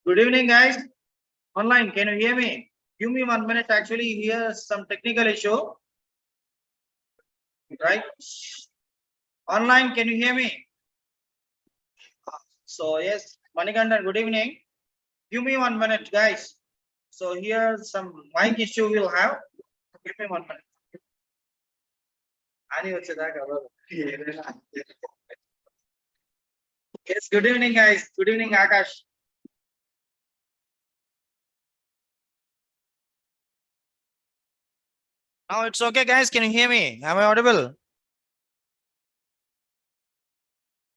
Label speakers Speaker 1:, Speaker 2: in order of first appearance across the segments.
Speaker 1: Good evening, guys. Online, can you hear me? Give me 1 minute. Actually, here's some technical issue. Right? Online, can you hear me? So, yes, Manikandan, good evening. Give me 1 minute, guys. So, here some mic issue we'll have. Give me 1 minute. Yes, good evening, guys. Good evening, Akash. Now it's okay, guys. Can you hear me? Am I audible?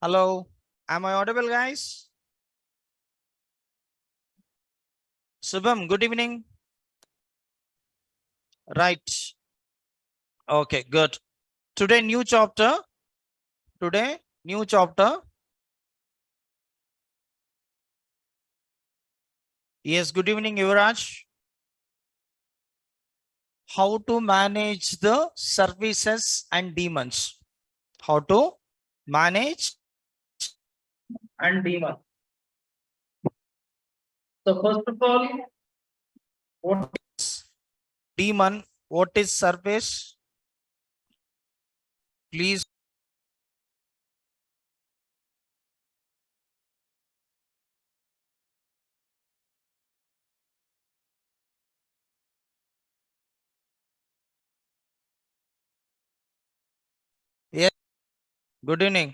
Speaker 1: Hello. Am I audible, guys? Subham, good evening. Right. Okay, good. Today, new chapter. Today, new chapter. Yes, good evening, Yuvraj. How to manage the services and demons. How to manage and demon. So first of all, what is demon? What is service? Please. Yes, good evening.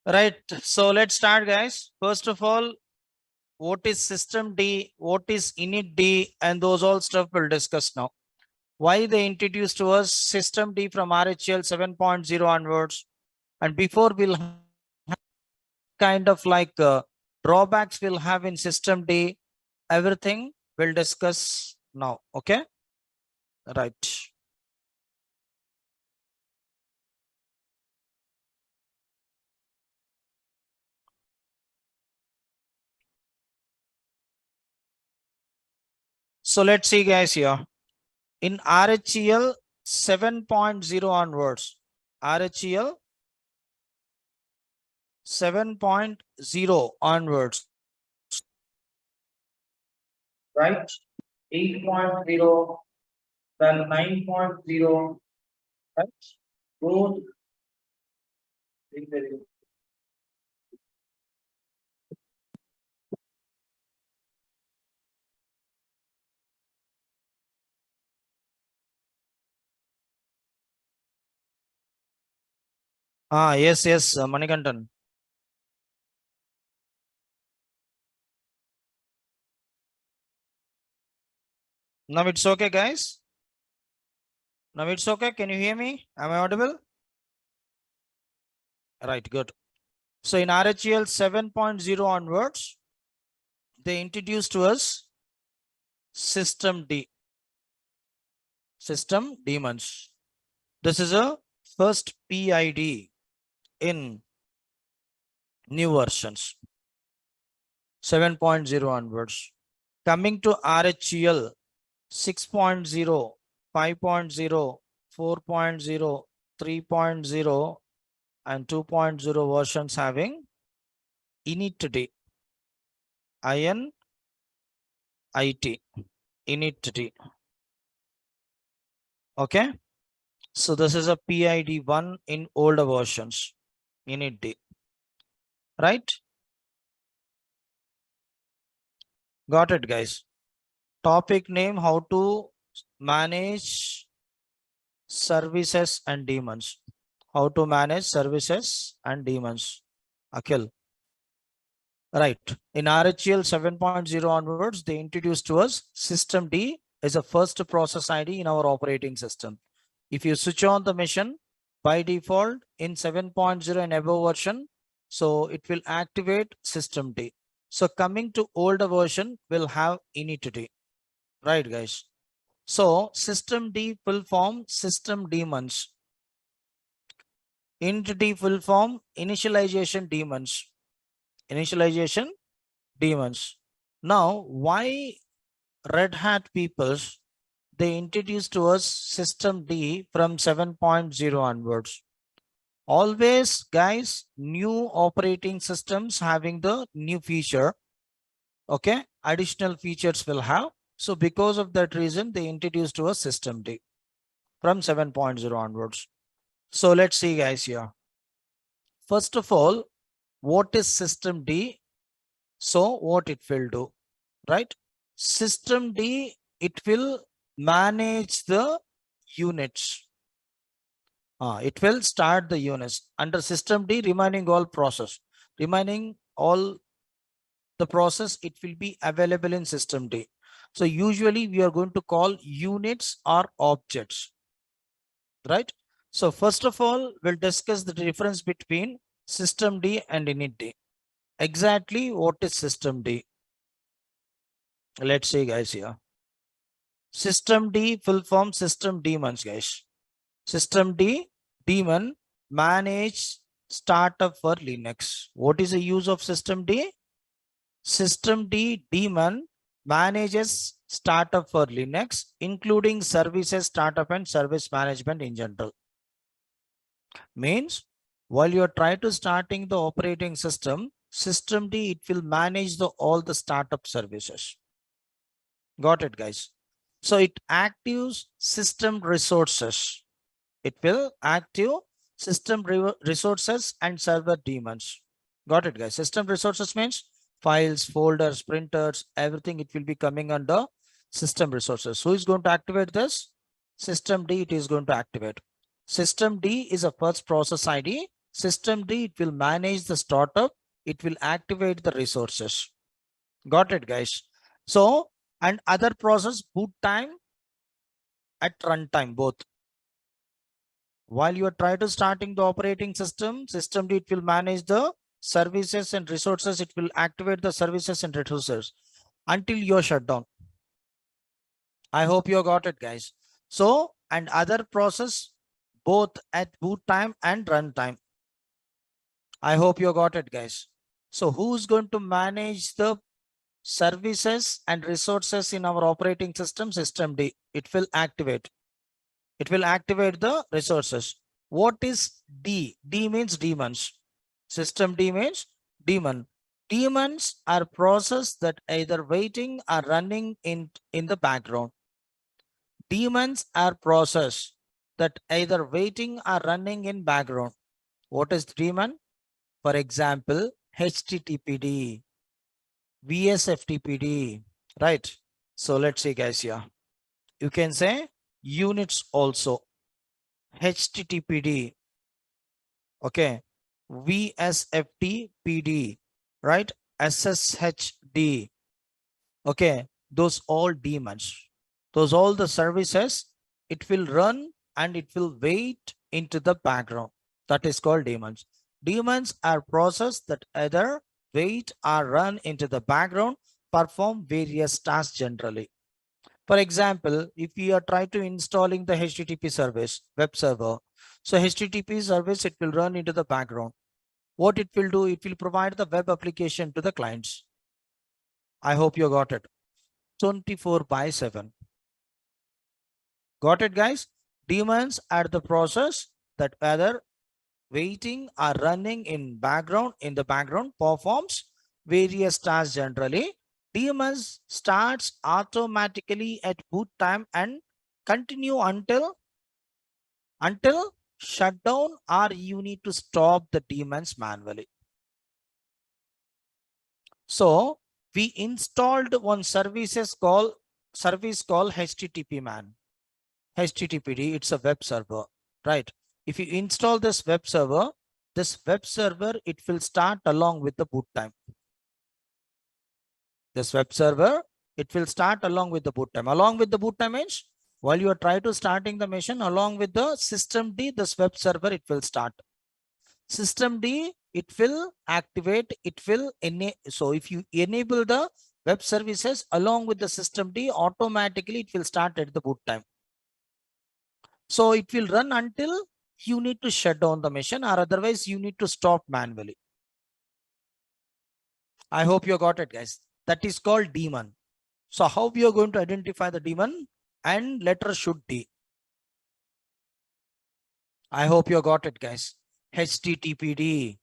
Speaker 1: Right, so let's start, guys. First of all, what is system D, what is init D, and those all stuff we'll discuss now. Why they introduced to us system D from RHL 7.0 onwards, and before we'll have kind of like drawbacks we'll have in system D, everything we'll discuss now. Okay, right. So let's see, guys, here in RHEL 7.0 onwards, RHEL 7.0 onwards, right? 8.0, then 9.0, right? Both. Yes, Manikandan. Now it's okay, guys. Now it's okay. Can you hear me? Am I audible? Right, good. So in RHEL 7.0 onwards, they introduced to us system D, system demons. This is a first PID in new versions 7.0 onwards. Coming to RHEL 6.0, 5.0, 4.0, 3.0 and 2.0 versions having init D, INIT, init D. Okay, so this is a PID 1 in older versions, init D, right? Got it, guys. Topic name: how to manage services and demons. How to manage services and demons. Akhil. Right. In RHEL 7.0 onwards, they introduced to us system D is a first process ID in our operating system. If you switch on the machine by default in 7.0 and above version, so it will activate system D. So coming to older version, we'll have init D. Right, guys. So system D full form system demons. Int D full form initialization demons. Initialization demons. Now, why Red Hat peoples, they introduced to us system D from 7.0 onwards. Always, guys, new operating systems having the new feature. Okay, additional features will have. So because of that reason, they introduced to a system D from 7.0 onwards. So let's see guys here. First of all, what is system D? So what it will do, right? System D, it will manage the units. It will start the units under system D, remaining all process, remaining all the process, it will be available in system D. So usually we are going to call units or objects, right? So first of all, we'll discuss the difference between system D and init D. Exactly what is system D? Let's see guys here. System D full form system daemons guys. System D daemon manage startup for Linux. What is the use of system D? System D daemon manages startup for Linux, including services, startup and service management in general. Means while you are trying to starting the operating system, system D, it will manage all the startup services. Got it guys? So it actives system resources. It will active system resources and server daemons. Got it guys? System resources means files, folders, printers, everything, it will be coming under system resources. Who is going to activate this? System D, it is going to activate. System D is a first process ID. System D, it will manage the startup. It will activate the resources. Got it guys? So, and other process boot time at runtime both. While you are trying to starting the operating system, system D, it will manage the services and resources. It will activate the services and resources until your shutdown. I hope you got it guys. So, and other process both at boot time and runtime. I hope you got it guys. So who's going to manage the services and resources in our operating system? System D. It will activate. It will activate the resources. What is D? D means daemons. System D means daemon. Daemons are processes that either waiting or running in the background. Daemons are processes that either waiting or running in background. What is daemon? For example, HTTPD, VSFTPD, right? So let's see guys here. You can say units also. HTTPD, okay, VSFTPD, right? SSHD, okay, those all daemons, those all the services, it will run and it will wait into the background. That is called daemons. Daemons are processes that either wait or run into the background, perform various tasks generally. For example, if we are trying to installing the HTTP service, web server, so HTTP service, it will run into the background. What it will do, it will provide the web application to the clients. I hope you got it. 24/7. Got it, guys? Daemons are the process that either waiting or running in the background performs various tasks generally. Daemons starts automatically at boot time and continue until shutdown, or you need to stop the daemons manually. So we installed one service called HTTP man. HTTPD, it's a web server, right? If you install this web server, it will start along with the boot time. This web server, it will start along with the boot time. Along with the boot time means while you are trying to starting the machine, along with the system D, this web server, it will start. System D, it will activate, it will enable. So if you enable the web services along with the system D, automatically it will start at the boot time. So it will run until you need to shut down the machine, or otherwise you need to stop manually. I hope you got it, guys. That is called daemon. So how we are going to identify the daemon? And letter should D. I hope you got it, guys. HTTPD,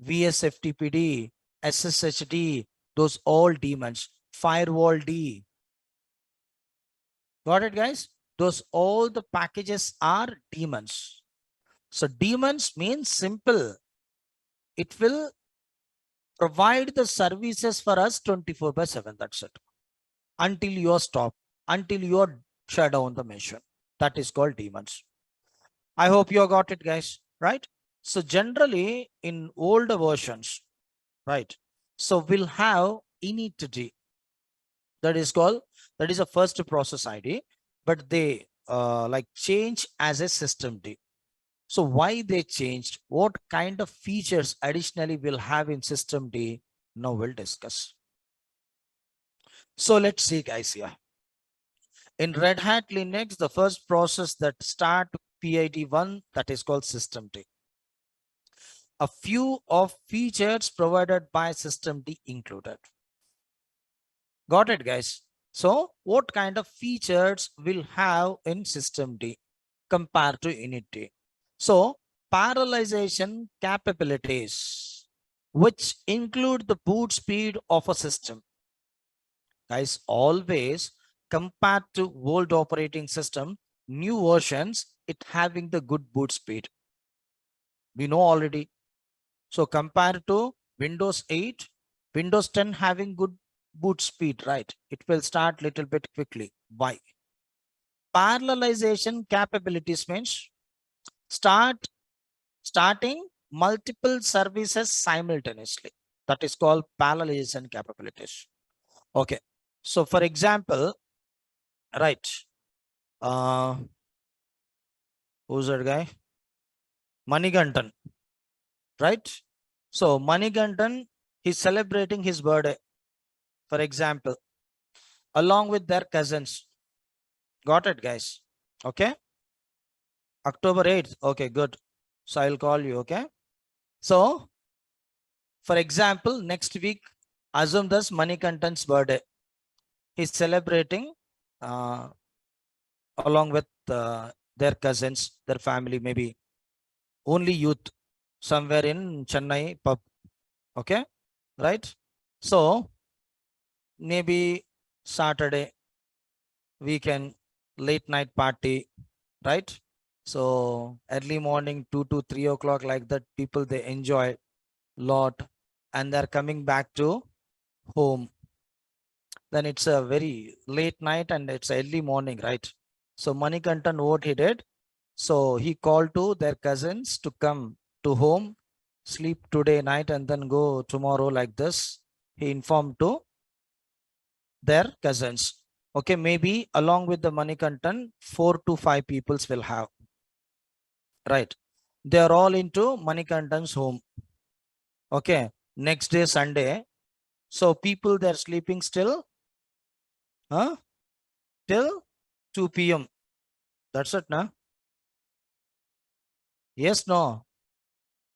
Speaker 1: VSFTPD, SSHD, those all daemons. Firewall D. Got it, guys? Those all the packages are daemons. So daemons means simple. It will provide the services for us 24/7. That's it. Until you stop, until you shut down the machine. That is called daemons. I hope you got it, guys. Right? So generally in older versions, right? So we'll have init. That is called, that is a first process ID, but they like change as a system D. So why they changed? What kind of features additionally we'll have in system D? Now we'll discuss. So let's see, guys, here. In Red Hat Linux, the first process that start PID1, that is called system D. A few of features provided by system D included. Got it, guys? So what kind of features will have in system D compared to init D? So parallelization capabilities, which include the boot speed of a system. Guys, always compared to old operating system, new versions, it having the good boot speed. We know already. So compared to Windows 8, Windows 10 having good boot speed, right? It will start little bit quickly. Why? Parallelization capabilities means starting multiple services simultaneously. That is called parallelization capabilities. Okay. So for example, right. Who's that guy? Manigantan, right? So Manigantan, he's celebrating his birthday, for example, along with their cousins. Got it, guys? Okay. October 8th. Okay, good. So I'll call you, okay? So, for example, next week, assume this Manikantan's birthday. He's celebrating uh, along with their cousins, their family, maybe only youth somewhere in Chennai pub. Okay, right? So, maybe Saturday, weekend, late night party, right? So early morning 2 to 3 o'clock, like that, people they enjoy lot and they're coming back to home. Then it's a very late night and it's early morning, right? So Manikantan, what he did, so he called to their cousins to come to home, sleep today night and then go tomorrow, like this. He informed to their cousins. Okay, maybe along with the Manikantan, 4 to 5 peoples will have, right? They are all into Manikantan's home. Okay, next day Sunday. So people they're sleeping still, huh? Till 2 p.m. That's it, nah? Yes, no.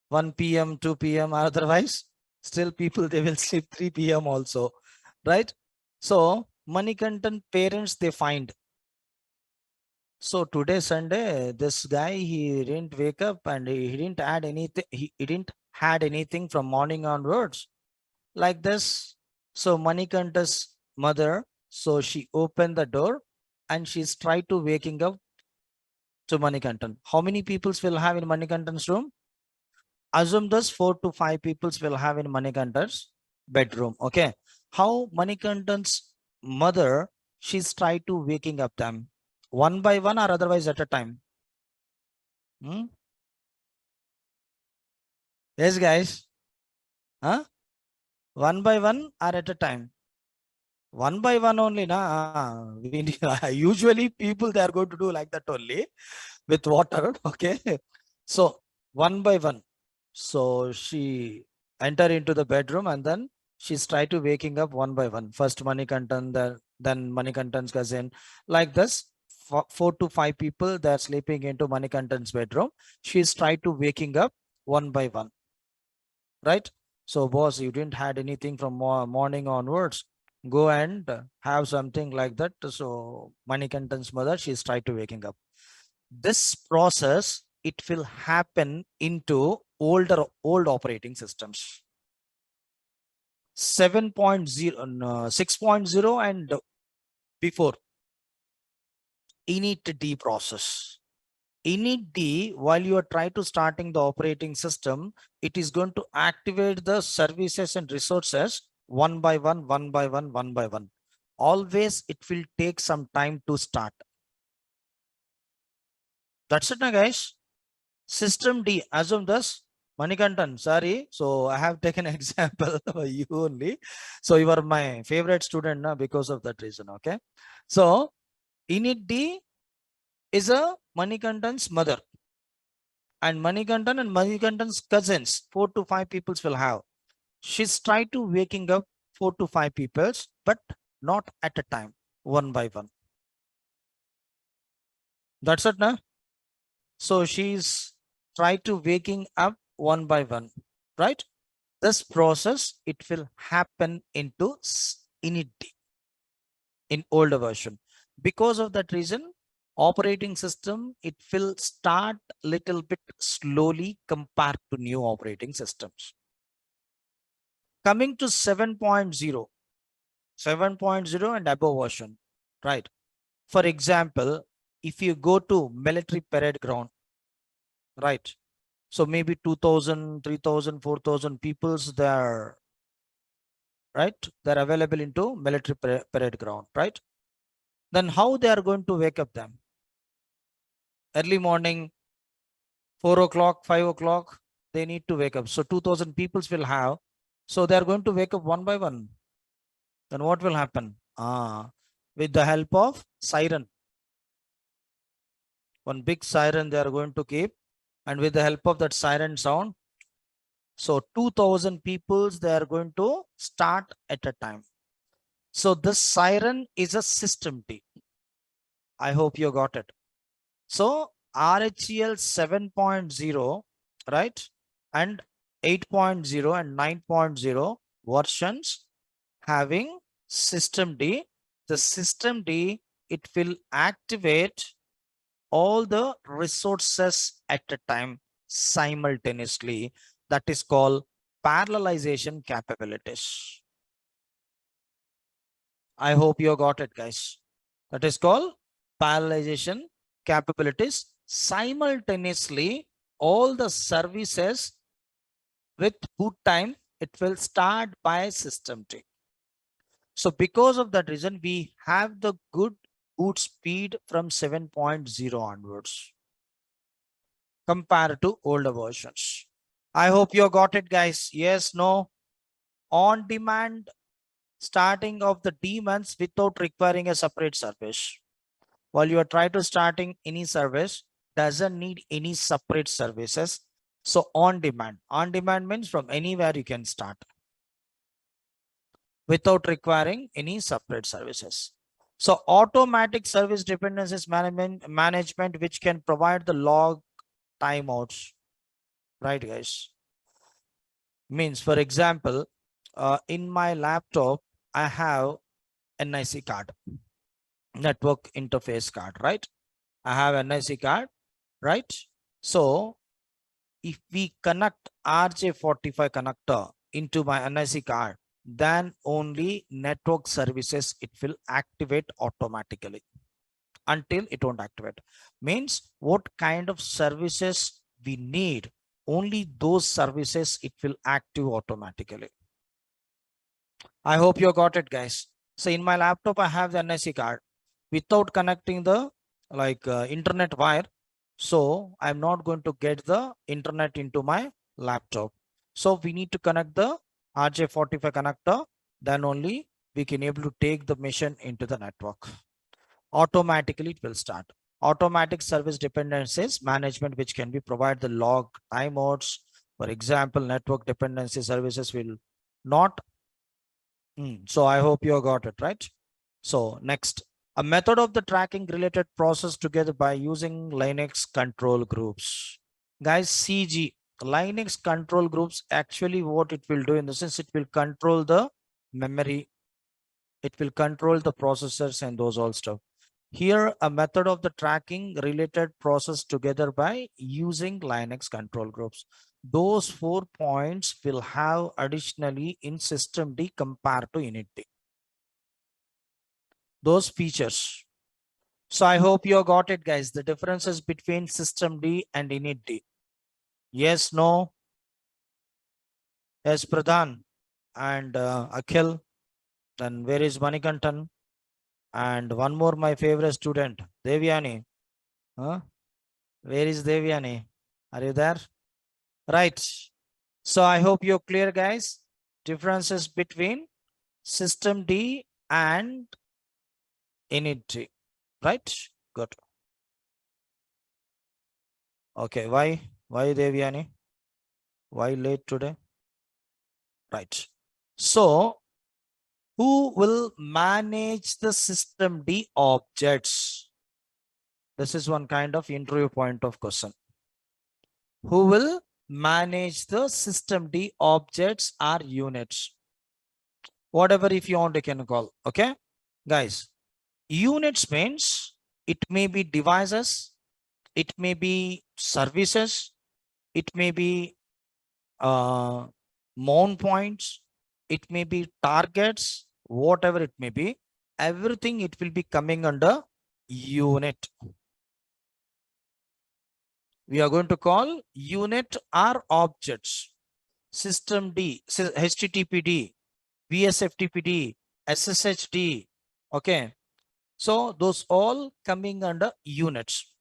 Speaker 1: 1 p.m., 2 p.m. Otherwise, still people they will sleep 3 p.m. also, right? So Manikantan parents they find. So today Sunday, this guy he didn't wake up and he didn't add anything. He didn't had anything from morning onwards, like this. So Manikanta's mother, so she opened the door and she's tried to waking up to Manikantan. How many peoples will have in Manikantan's room? Assume those 4 to 5 peoples will have in Manikantan's bedroom. Okay. How Manikantan's mother, she's tried to waking up them one by one or otherwise at a time. Hmm? Yes, guys. Huh? One by one or at a time? One by one only, na. Usually people they are going to do like that only with water. Okay. So one by one. So she enter into the bedroom and then she's tried to waking up one by one. First Manikantan, then Manikantan's cousin, like this. 4 to 5 people they're sleeping into Manikantan's bedroom. She's tried to waking up one by one, right? So boss, you didn't had anything from morning onwards. Go and have something like that. So Manikantan's mother, she's tried to waking up. This process, it will happen into old operating systems. 7.0, 6.0 and before. Init-D process. Init-D, while you are trying to starting the operating system, it is going to activate the services and resources one by one, one by one, one by one. Always it will take some time to start. That's it, guys. System D, assume this. Manikantan, sorry. So I have taken an example for you only. So you are my favorite student now because of that reason. Okay. So Init D is a Manikantan's mother. And Manikantan and Manikantan's cousins, 4 to 5 peoples will have. She's tried to waking up 4 to 5 peoples, but not at a time, one by one. That's it, na? So she's tried to waking up one by one, right? This process, it will happen into init in older version. Because of that reason, operating system, it will start little bit slowly compared to new operating systems. Coming to 7.0, 7.0 and above version, right? For example, if you go to military parade ground, right? So maybe 2000, 3000, 4000 peoples there, right? They're available into military parade ground, right? Then how they are going to wake up them? Early morning, 4 o'clock, 5 o'clock, they need to wake up. So 2000 peoples will have. So they are going to wake up one by one. Then what will happen? With the help of siren. One big siren they are going to keep. And with the help of that siren sound, so 2000 peoples they are going to start at a time. So this siren is a system D. I hope you got it. So RHEL 7.0, right? And 8.0 and 9.0 versions having system D. The system D, it will activate all the resources at a time simultaneously. That is called parallelization capabilities. I hope you got it, guys. That is called parallelization capabilities. Simultaneously, all the services with boot time, it will start by system D. So because of that reason, we have the good boot speed from 7.0 onwards compared to older versions. I hope you got it, guys. Yes, no. On demand starting of the daemons without requiring a separate service. While you are trying to starting any service, doesn't need any separate services. So on demand means from anywhere you can start without requiring any separate services. So automatic service dependencies management, which can provide the log timeouts, right, guys? Means, for example, in my laptop, I have NIC card, network interface card, right? I have NIC card, right? So if we connect RJ45 connector into my NIC card, then only network services it will activate automatically. Until it won't activate. Means what kind of services we need, only those services it will active automatically. I hope you got it, guys. So in my laptop, I have the NIC card without connecting the internet wire. So I'm not going to get the internet into my laptop. So we need to connect the RJ45 connector. Then only we can able to take the mission into the network. Automatically it will start. Automatic service dependencies management, which can be provide the log timeouts. For example, network dependency services will not. So I hope you got it, right? So next, a method of the tracking related process together by using Linux control groups. Guys, CG, Linux control groups, actually what it will do in the sense, it will control the memory, it will control the processors and those all stuff. Here, a method of the tracking related process together by using Linux control groups. those 4 points will have additionally in system D compared to init D. Those features. So I hope you got it, guys. The differences between system D and init D. Yes, no. Yes, Pradhan and Akhil. Then where is Manikantan? And one more, my favorite student, Devyani. Huh? Where is Devyani? Are you there? Right. So I hope you're clear, guys. Differences between system D and init D. Right? Good. Okay. Why? Why Devyani? Why late today? Right. So who will manage the system D objects? This is one kind of interview point of question. Who will manage the system D objects or units? Whatever if you want, you can call. Okay, guys. Units means it may be devices, it may be services, it may be mount points, it may be targets, whatever it may be. Everything it will be coming under unit. We are going to call unit or objects. System D, HTTPD, VSFTPD, SSHD. Okay. So those all coming under units.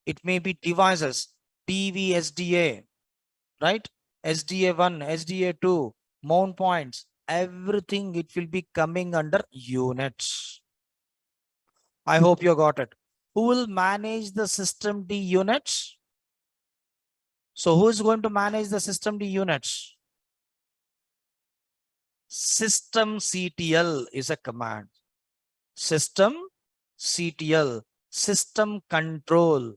Speaker 1: It may be devices, TV, SDA, right? SDA1, SDA2, mount points, everything it will be coming under units. I hope you got it. Who will manage the system D units? So who is going to manage the system D units? System CTL is a command. System CTL, system control.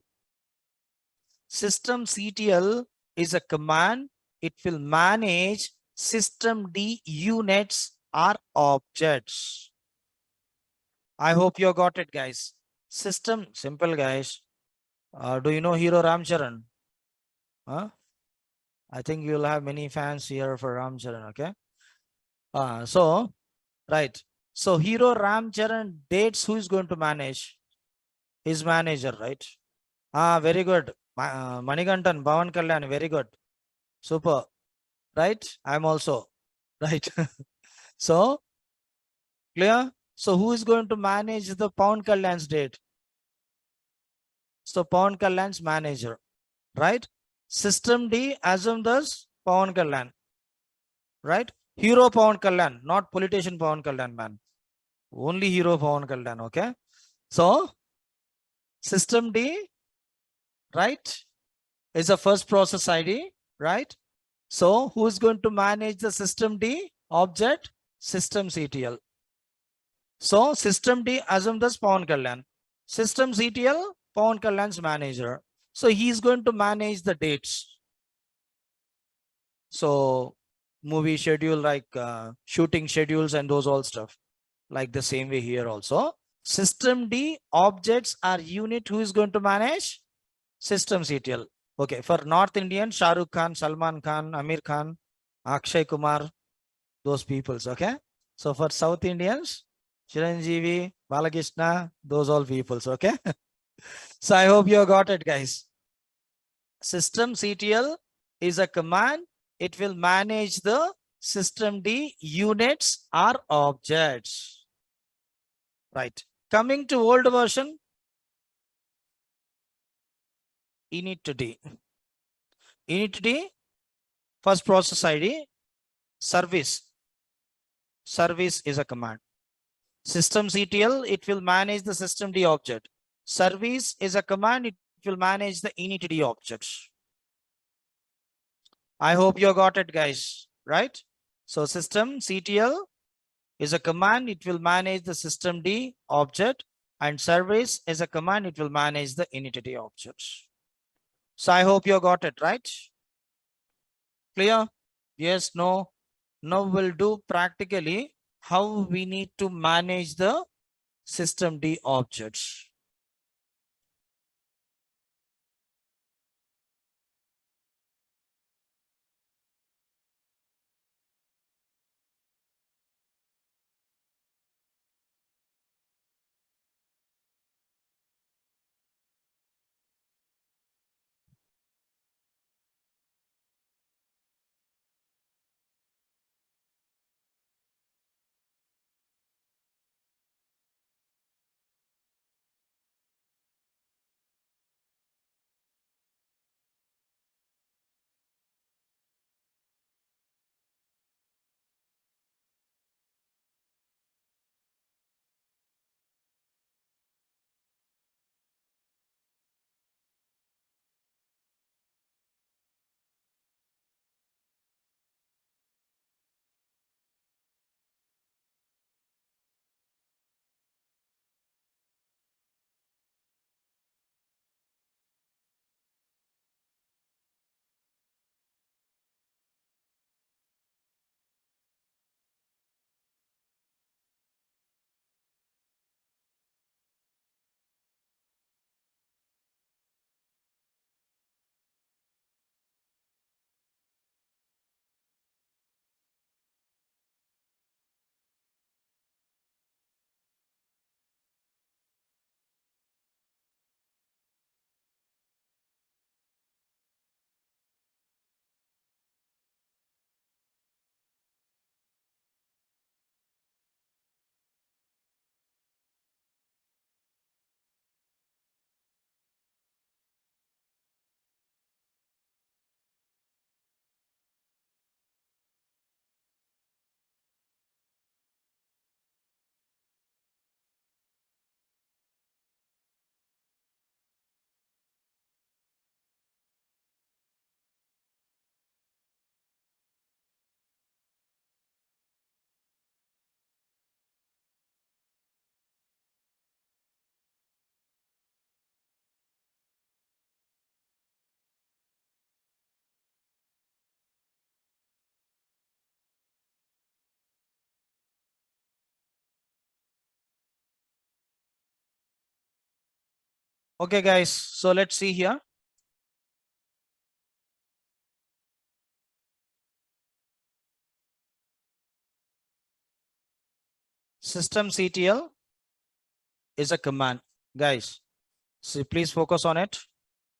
Speaker 1: System CTL is a command. It will manage system D units or objects. I hope you got it, guys. System, simple, guys. Do you know Hero Ramcharan? Huh? I think you'll have many fans here for Ramcharan, okay? So, right. So, Hero Ramcharan dates, who is going to manage? His manager, right? Very good. Manikantan, Bhavan Kalyan, very good. Super. Right? I'm also. Right. So, clear? So, who is going to manage the Pawan Kalyan's date? So, Pawan Kalyan's manager. Right? System D, assume thus Pawan Kalyan. Right? Hero Pawan Kalyan, not politician Pawan Kalyan, man. Only hero Pawan Kalyan, okay? So, system D, right, is the first process ID, right? So, who is going to manage the system D object? System CTL. So, system D, assume this Pawan Kalyan. System CTL, Pawan Kalyan's manager. So, he is going to manage the dates. So, movie schedule, like shooting schedules and those all stuff. Like the same way here also. System D objects are unit. Who is going to manage? System CTL. Okay, for North Indian, Shah Rukh Khan, Salman Khan, Amir Khan, Akshay Kumar, those peoples. Okay. So for South Indians, Chiranjeevi, Balakrishna, those all peoples. Okay. So I hope you got it, guys. System CTL is a command. It will manage the system D units or objects. Right. Coming to old version, init D. Init D, first process ID, service. Service is a command. System CTL, it will manage the system D object. Service is a command, it will manage the init D objects. I hope you got it, guys, right? So system CTL is a command, it will manage the system D object, and service is a command, it will manage the init D objects. So I hope you got it, right? Clear? Yes, no. Now we'll do practically how we need to manage the system D objects. Okay, guys. So let's see here. Systemctl is a command, guys. So please focus on it.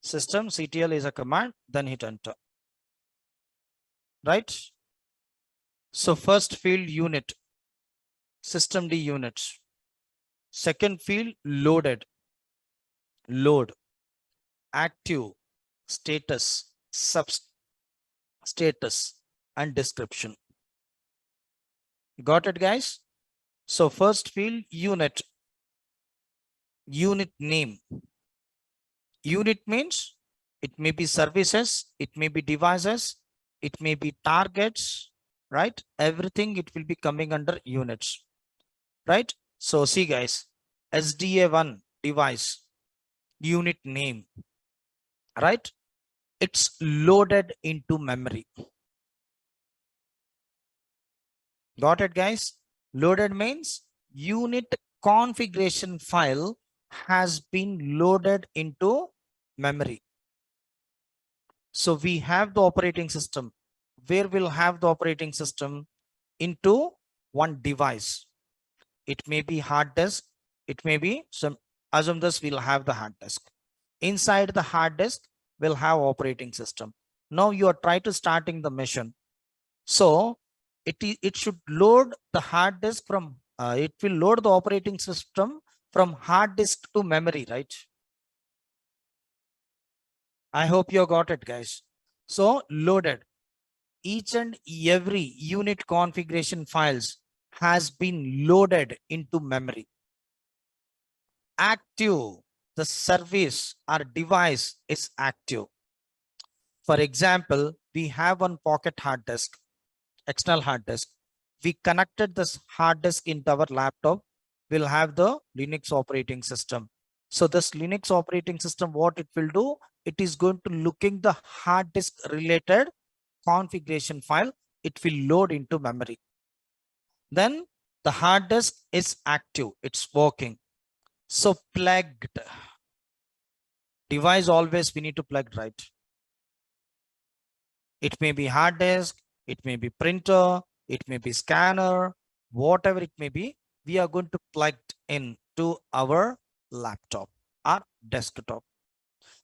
Speaker 1: Systemctl is a command, then hit enter. Right? So first field unit, systemd units. Second field loaded, load, active, status, sub status, and description. Got it, guys? So first field unit, unit name. Unit means it may be services, it may be devices, it may be targets, right? Everything it will be coming under units, right? So see, guys, SDA1 device, unit name, right? It's loaded into memory. Got it, guys? Loaded means unit configuration file has been loaded into memory. So we have the operating system. Where we'll have the operating system? Into one device. It may be hard disk. It may be some, assume this, we'll have the hard disk. Inside the hard disk, we'll have operating system. Now you are trying to starting the mission. So it should load the hard disk from, it will load the operating system from hard disk to memory, right? I hope you got it, guys. So loaded. Each and every unit configuration files has been loaded into memory. Active, the service or device is active. For example, we have one pocket hard disk, external hard disk. We connected this hard disk into our laptop. We'll have the Linux operating system. So this Linux operating system, what it will do, it is going to looking the hard disk related configuration file. It will load into memory. Then the hard disk is active. It's working. So plugged. Device always we need to plug, right? It may be hard disk, it may be printer, it may be scanner, whatever it may be, we are going to plug in to our laptop or desktop.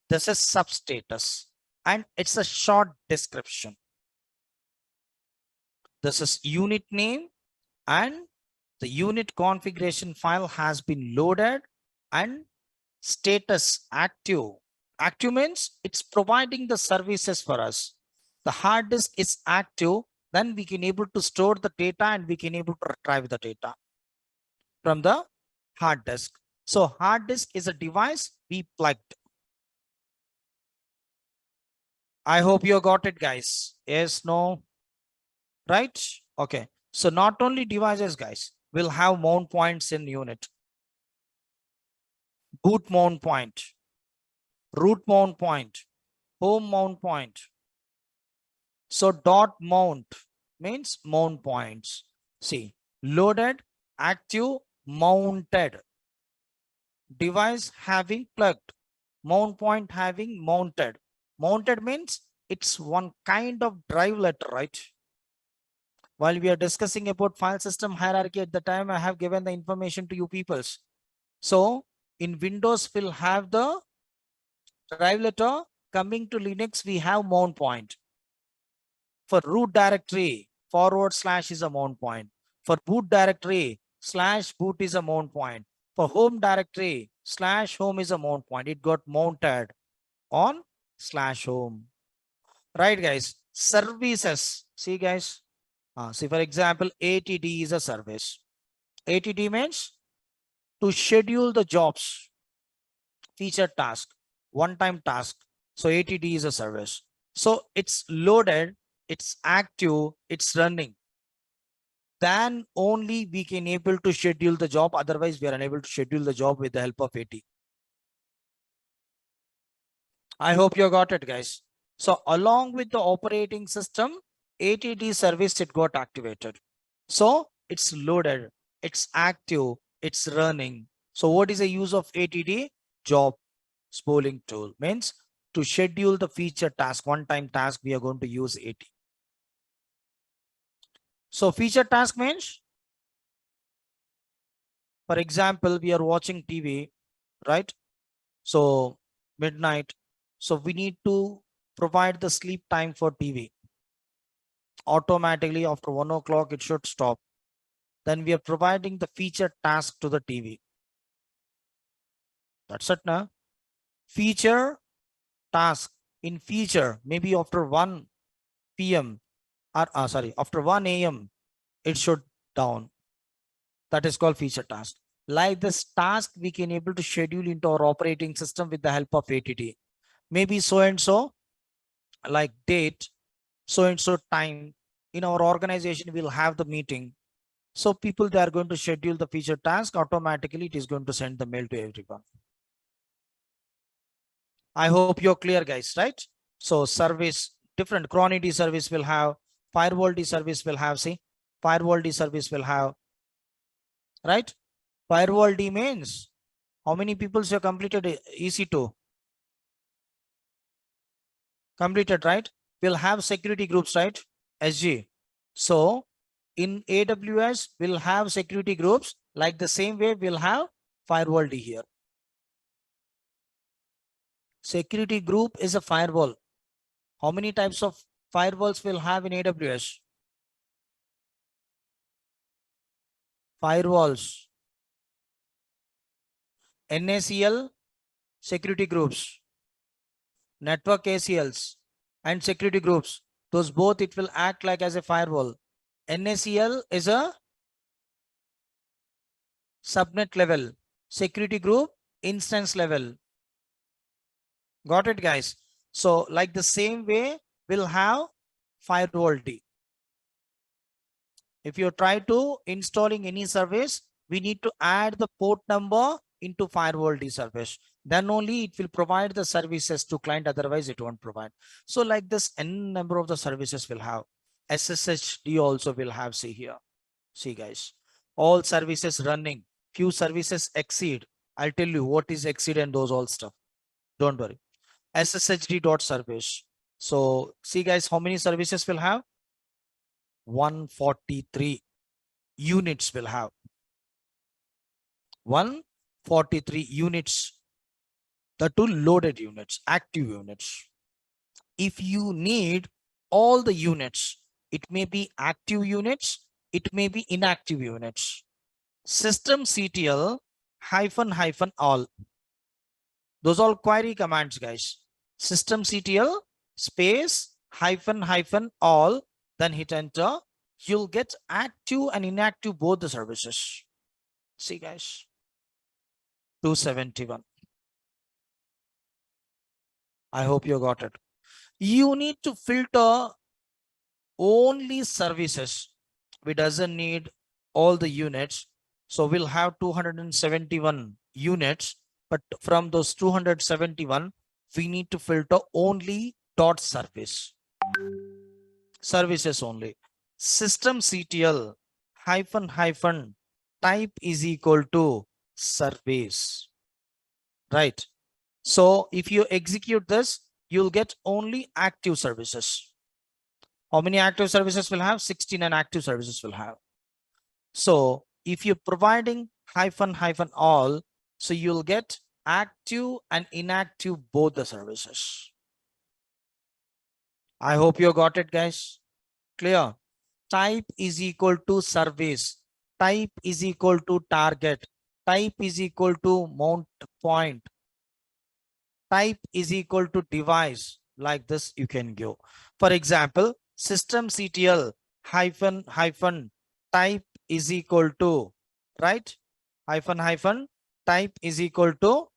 Speaker 1: This is substatus and it's a short description. This is unit name and the unit configuration file has been loaded and status active. Active means it's providing the services for us. The hard disk is active, then we can able to store the data and we can able to retrieve the data from the hard disk. So hard disk is a device we plugged. I hope you got it, guys. Yes, no, right? Okay. So not only devices, guys, will have mount points in unit. Boot mount point, root mount point, home mount point. So dot mount means mount points. See, loaded, active, mounted. Device having plugged, mount point having mounted. Mounted means it's one kind of drive letter, right? While we are discussing about file system hierarchy at the time, I have given the information to you peoples. So in Windows, we'll have the drive letter. Coming to Linux, we have mount point. For root directory, / is a mount point. For boot directory, /boot is a mount point. For home directory, /home is a mount point. It got mounted on /home. Right, guys? Services. See, guys. See, for example, ATD is a service. ATD means to schedule the jobs, feature task, one-time task. So ATD is a service. So it's loaded, it's active, it's running. Then only we can able to schedule the job. Otherwise, we are unable to schedule the job with the help of AT. I hope you got it, guys. So along with the operating system, ATD service, it got activated. So it's loaded, it's active, it's running. So what is the use of ATD? Job. Spooling tool means to schedule the feature task, one-time task, we are going to use AT. So feature task means, for example, we are watching TV, right? So midnight. So we need to provide the sleep time for TV. Automatically after 1 o'clock, it should stop. Then we are providing the feature task to the TV. That's it now. Feature task in feature, maybe after 1 p.m. or sorry, after 1 a.m. it should down. That is called feature task. Like this task, we can able to schedule into our operating system with the help of ATT. Maybe so and so, like date, so and so time. In our organization, we'll have the meeting. So people, they are going to schedule the feature task. Automatically, it is going to send the mail to everyone. I hope you're clear, guys, right? So service, different cron D service will have, firewall D service will have, see, firewall D service will have, right? Firewall D means how many people have completed EC2? Completed, right? We'll have security groups, right? SG. So in AWS, we'll have security groups like the same way we'll have firewall D here. Security group is a firewall. How many types of firewalls we'll have in AWS? Firewalls. NACL security groups, network ACLs and security groups. Those both, it will act like as a firewall. NACL is a subnet level, security group instance level. Got it, guys? So like the same way we'll have firewall D. If you try to installing any service, we need to add the port number into firewall D service. Then only it will provide the services to client, otherwise it won't provide. So like this, n number of the services will have. SSHD also will have, see here. See guys, all services running, few services exceed. I'll tell you what is exceed and those all stuff. Don't worry. SSHD.service. So see guys, how many services will have? 143 units will have. 143 units. The two loaded units, active units. If you need all the units, it may be active units, it may be inactive units. Systemctl -- all. Those all query commands, guys. Systemctl space -- all, then hit enter. You'll get active and inactive both the services. See guys, 271. I hope you got it. You need to filter only services. We doesn't need all the units. So we'll have 271 units, but from those 271, we need to filter only dot service. Services only. Systemctl -- type is equal to service. Right. So if you execute this, you'll get only active services. How many active services will have? 69 active services will have. So if you're providing -- all, so you'll get active and inactive both the services. I hope you got it, guys. Clear? Type is equal to service. Type is equal to target. Type is equal to mount point. Type is equal to device. Like this you can give. For example, systemctl -- type is equal to, right? -- type is equal to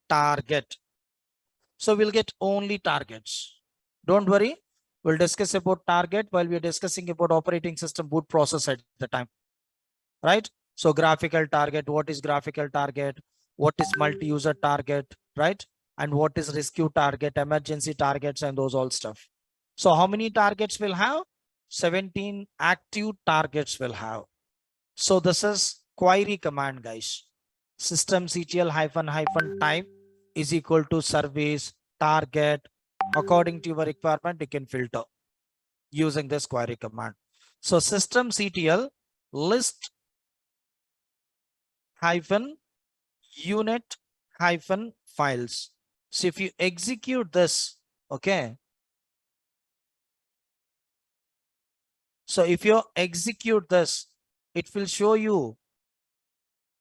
Speaker 1: target. So we'll get only targets. Don't worry. We'll discuss about target while we're discussing about operating system boot process at the time. Right? So graphical target, what is graphical target? What is multi-user target, right? And what is rescue target, emergency targets, and those all stuff. So how many targets will have? 17 active targets will have. So this is query command, guys. Systemctl -- type is equal to service, target. According to your requirement, you can filter using this query command. So systemctl list hyphen unit hyphen files. So if you execute this, okay. So if you execute this, it will show you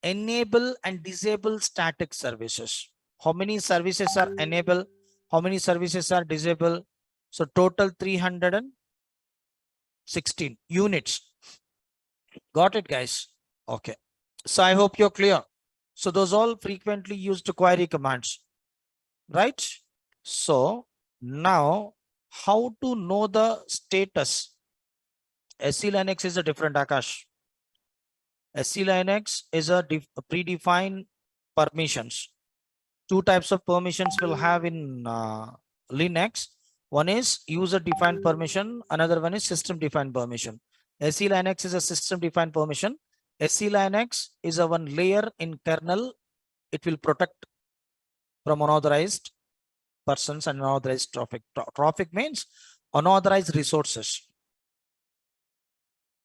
Speaker 1: enable and disable static services. How many services are enabled? How many services are disabled? So total 316 units. Got it, guys? Okay. So I hope you're clear. So those all frequently used query commands, right? So now how to know the status? SC Linux is a different Akash. SC Linux is a predefined permissions. Two types of permissions will have in Linux. One is user defined permission. Another one is system defined permission. SC Linux is a system defined permission. SC Linux is a one layer in kernel. It will protect from unauthorized persons and unauthorized traffic. Traffic means unauthorized resources.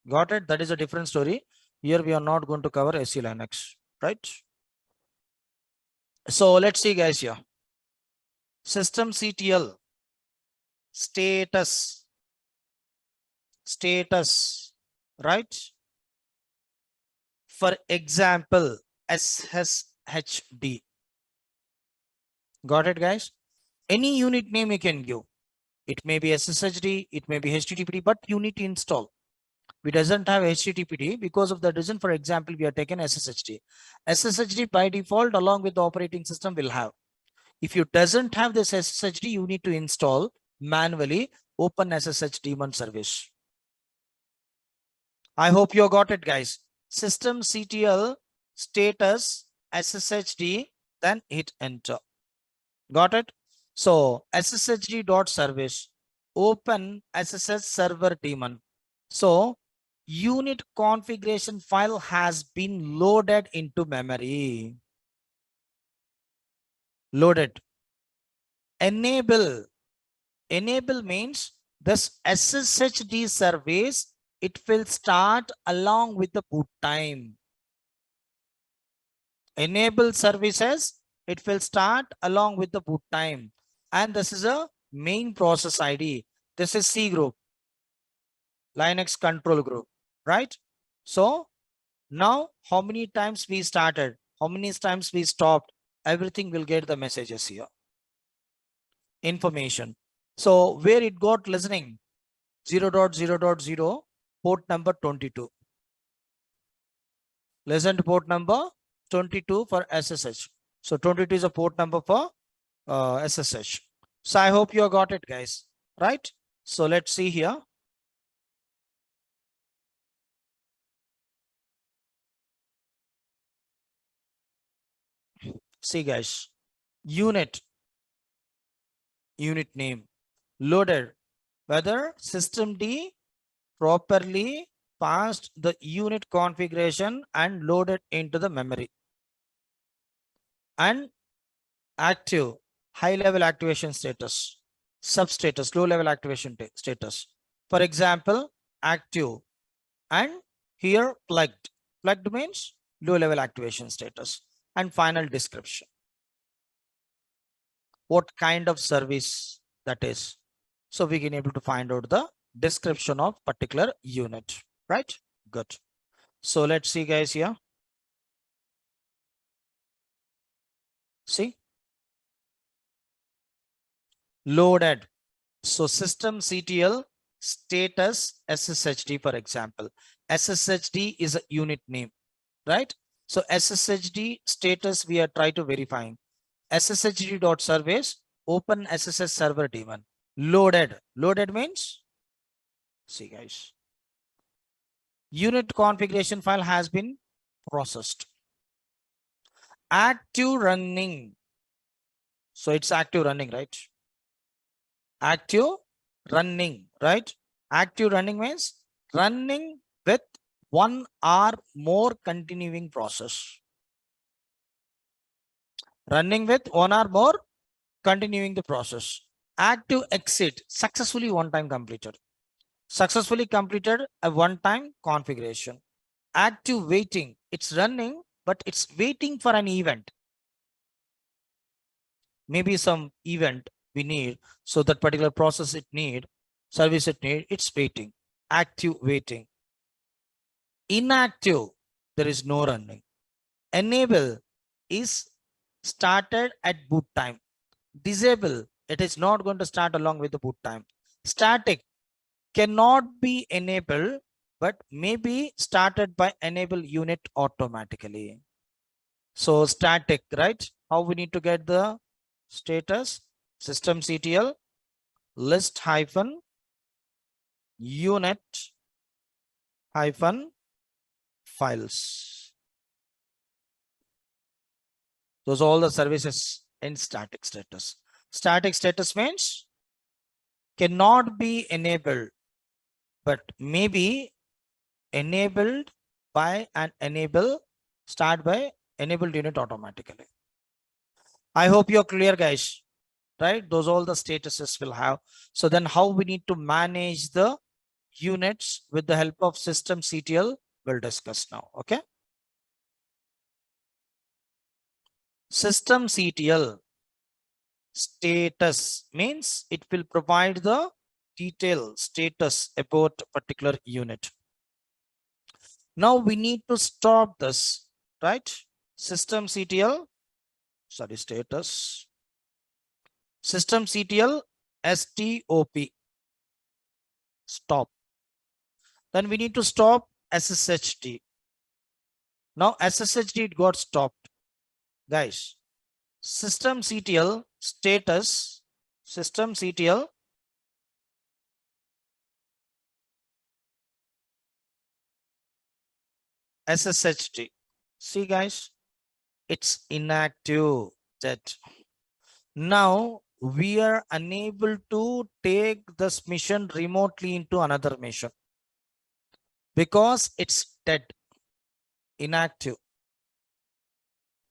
Speaker 1: Got it? That is a different story. Here we are not going to cover SC Linux, right? So let's see, guys, here. Systemctl status, right? For example, SSHD. Got it, guys? Any unit name you can give. It may be SSHD, it may be HTTPD, but you need to install. We doesn't have HTTPD because of the reason. For example, we are taken SSHD. SSHD by default along with the operating system will have. If you doesn't have this SSHD, you need to install manually open SSH daemon service. I hope you got it, guys. Systemctl status SSHD, then hit enter. Got it? So sshd.service open SSH server daemon. So unit configuration file has been loaded into memory. Loaded. Enable means this SSHD service, it will start along with the boot time. Enable services, it will start along with the boot time. And this is a main process ID. This is C group, Linux control group, right? So now how many times we started, how many times we stopped, everything will get the messages here. Information. So where it got listening, 0.0.0 port number 22. Listen to port number 22 for SSH. So 22 is a port number for SSH. So I hope you got it, guys, right? So let's see here. See, guys, unit name loaded, whether systemd properly passed the unit configuration and loaded into the memory. And active, high level activation status, substatus, low level activation status. For example, active, and here plugged. Plugged means low level activation status. And final description. What kind of service that is. So we can able to find out the description of particular unit, right? Good. So let's see, guys, here. See, loaded. So systemctl status SSHD, for example. SSHD is a unit name, right? So SSHD status we are trying to verifying. SSHD.service open SSH server daemon. Loaded. Loaded means, see, guys, unit configuration file has been processed. Active running. So it's active running, right? Active running, right? Active running means running with 1 or more continuing process. Running with one or more, continuing the process. Active exit, successfully one time completed. Successfully completed a one time configuration. Active waiting, it's running, but it's waiting for an event. Maybe some event we need, so that particular process it need, service it need, it's waiting. Active waiting. Inactive, there is no running. Enable is started at boot time. Disable, it is not going to start along with the boot time. Static cannot be enabled, but may be started by enable unit automatically. So static, right? How we need to get the status? Systemctl list hyphen unit hyphen files. Those are all the services in static status. Static status means cannot be enabled, but may be enabled by an enable, start by enabled unit automatically. I hope you're clear, guys, right? Those all the statuses will have. So then how we need to manage the units with the help of systemctl, we'll discuss now. Okay. Systemctl status means it will provide the detail status about particular unit. Now we need to stop this, right? Systemctl, sorry, status, systemctl stop, stop. Then we need to stop sshd. Now sshd it got stopped, guys. Systemctl status, systemctl sshd. See, guys, it's inactive. That now we are unable to take this mission remotely into another mission because it's dead, inactive.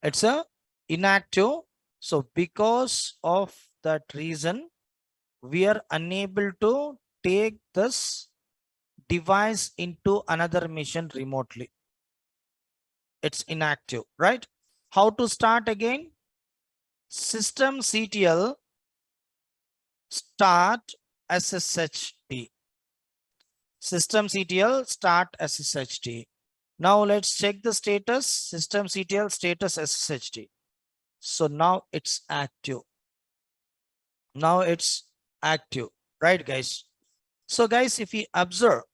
Speaker 1: It's a inactive. So because of that reason, we are unable to take this device into another mission remotely. It's inactive, right? How to start again? Systemctl start sshd. Systemctl start sshd. Now let's check the status. Systemctl status sshd. So now it's active. Now it's active, right, guys? So guys, if we observe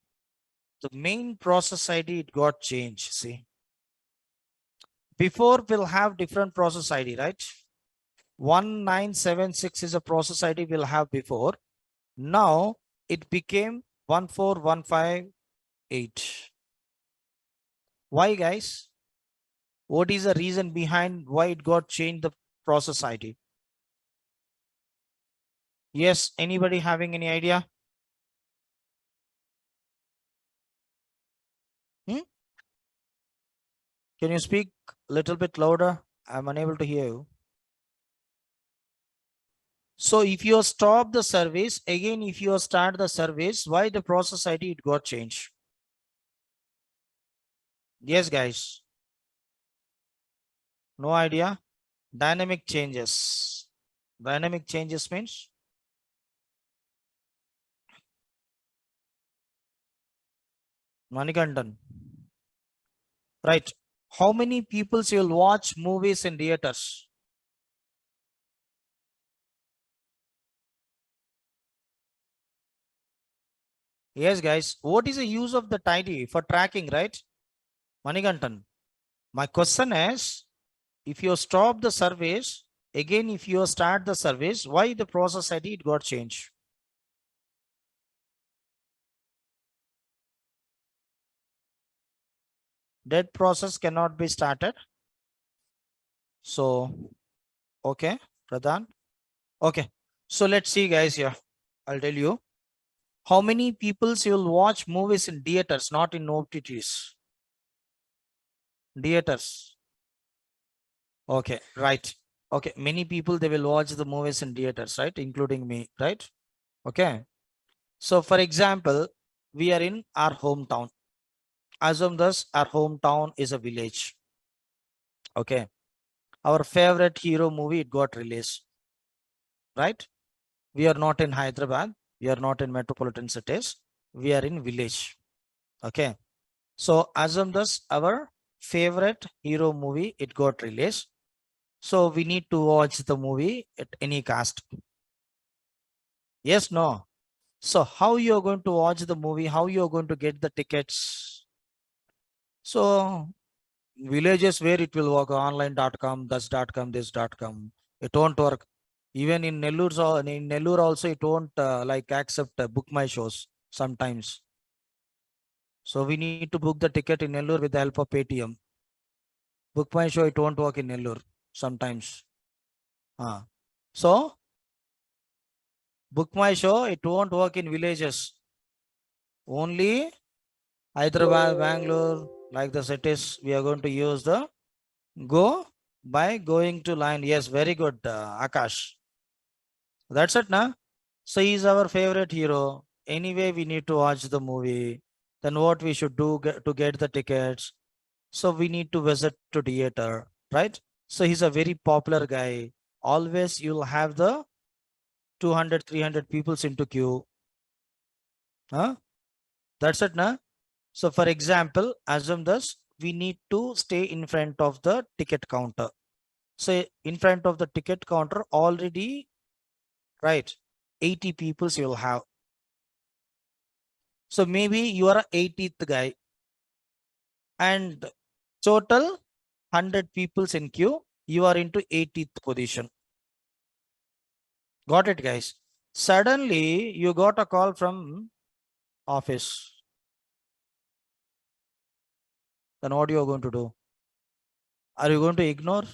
Speaker 1: the main process ID, it got changed. See, before we'll have different process ID, right? 1976 is a process ID we'll have before. Now it became 14158. Why, guys? What is the reason behind why it got changed, the process ID? Yes, anybody having any idea? Can you speak a little bit louder? I'm unable to hear you. So if you stop the service, again, if you start the service, why the process ID it got changed? Yes, guys. No idea. Dynamic changes. Dynamic changes means? Manikandan. Right. How many people will watch movies in theaters? Yes, guys. What is the use of the ID for tracking, right? Manikandan. My question is, if you stop the service, again, if you start the service, why the process ID it got changed? Dead process cannot be started. So, okay, Pradhan. Okay, so let's see, guys, here. I'll tell you. How many people will watch movies in theaters, not in OTTs? Theaters. Okay, right. Okay, many people, they will watch the movies in theaters, right? Including me, right? Okay. So for example, we are in our hometown. Assume thus our hometown is a village. Okay. Our favorite hero movie, it got released, right? We are not in Hyderabad. We are not in metropolitan cities. We are in village. Okay. So assume thus our favorite hero movie, it got released. So we need to watch the movie at any cost. Yes, no. So how you are going to watch the movie? How you are going to get the tickets? So villages where it will work, online.com, das.com, this.com. It won't work. Even in Nellore also it won't like accept book my shows sometimes. So we need to book the ticket in Nellore with the help of Paytm. Book my show, it won't work in Nellore sometimes. So book my show, it won't work in villages. Only Hyderabad, Bangalore, like the cities, we are going to use the go by going to line. Yes, very good, Akash. That's it, na? So he's our favorite hero. Anyway, we need to watch the movie. Then what we should do to get the tickets? So we need to visit to theater, right? So he's a very popular guy. Always you'll have the 200, 300 peoples into queue. Huh? That's it, na? So for example, assume this, we need to stay in front of the ticket counter. So in front of the ticket counter already, right, 80 peoples you'll have. So maybe you are a 80th guy and total 100 peoples in queue, you are into 80th position. Got it, guys? Suddenly you got a call from office. Then what you are going to do? Are you going to ignore?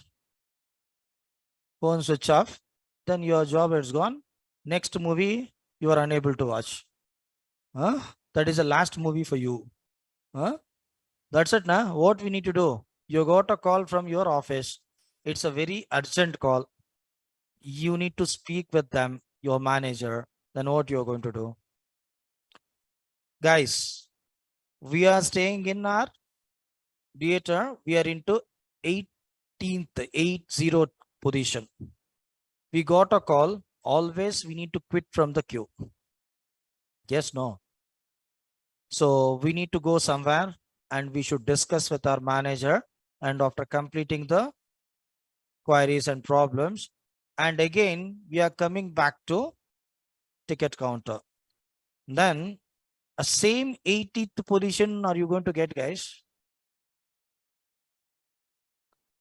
Speaker 1: Phone switch off? Then your job is gone. Next movie you are unable to watch. Huh? That is the last movie for you. Huh? That's it, na? What we need to do? You got a call from your office. It's a very urgent call. You need to speak with them, your manager. Then what you're going to do? Guys, we are staying in our theater. We are into 18th, 80 position. We got a call. Always we need to quit from the queue. Yes, no. So we need to go somewhere and we should discuss with our manager. And after completing the queries and problems, and again, we are coming back to ticket counter. Then a same 80th position are you going to get, guys?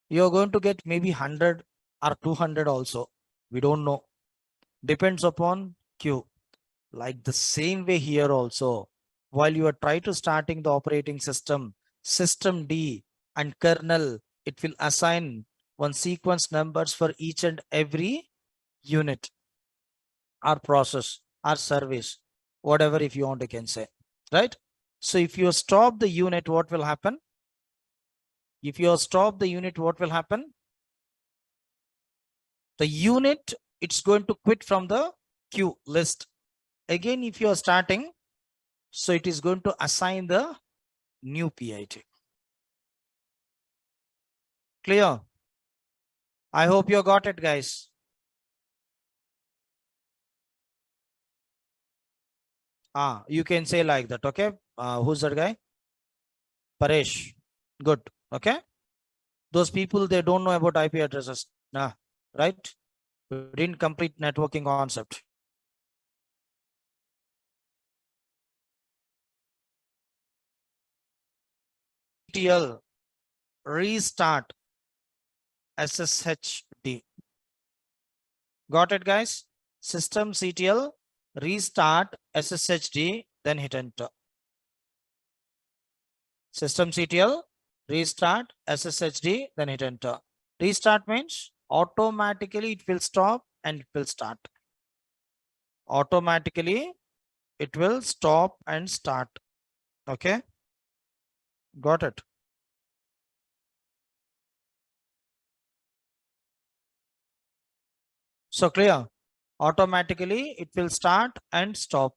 Speaker 1: You're going to get maybe 100 or 200 also. We don't know. Depends upon queue. Like the same way here also. While you are trying to starting the operating system, system D and kernel, it will assign one sequence numbers for each and every unit, or process, or service, whatever if you want to can say, right? So if you stop the unit, what will happen? If you stop the unit, what will happen? The unit, it's going to quit from the queue list. Again, if you are starting, so it is going to assign the new PIT. Clear? I hope you got it, guys. You can say like that, okay? Who's that guy? Paresh. Good, okay? Those people, they don't know about IP addresses, nah, right? We didn't complete networking concept. TL restart SSHD. Got it, guys? System CTL restart SSHD, then hit enter. System CTL restart SSHD, then hit enter. Restart means automatically it will stop and it will start. Automatically it will stop and start. Okay, got it. So clear? Automatically it will start and stop.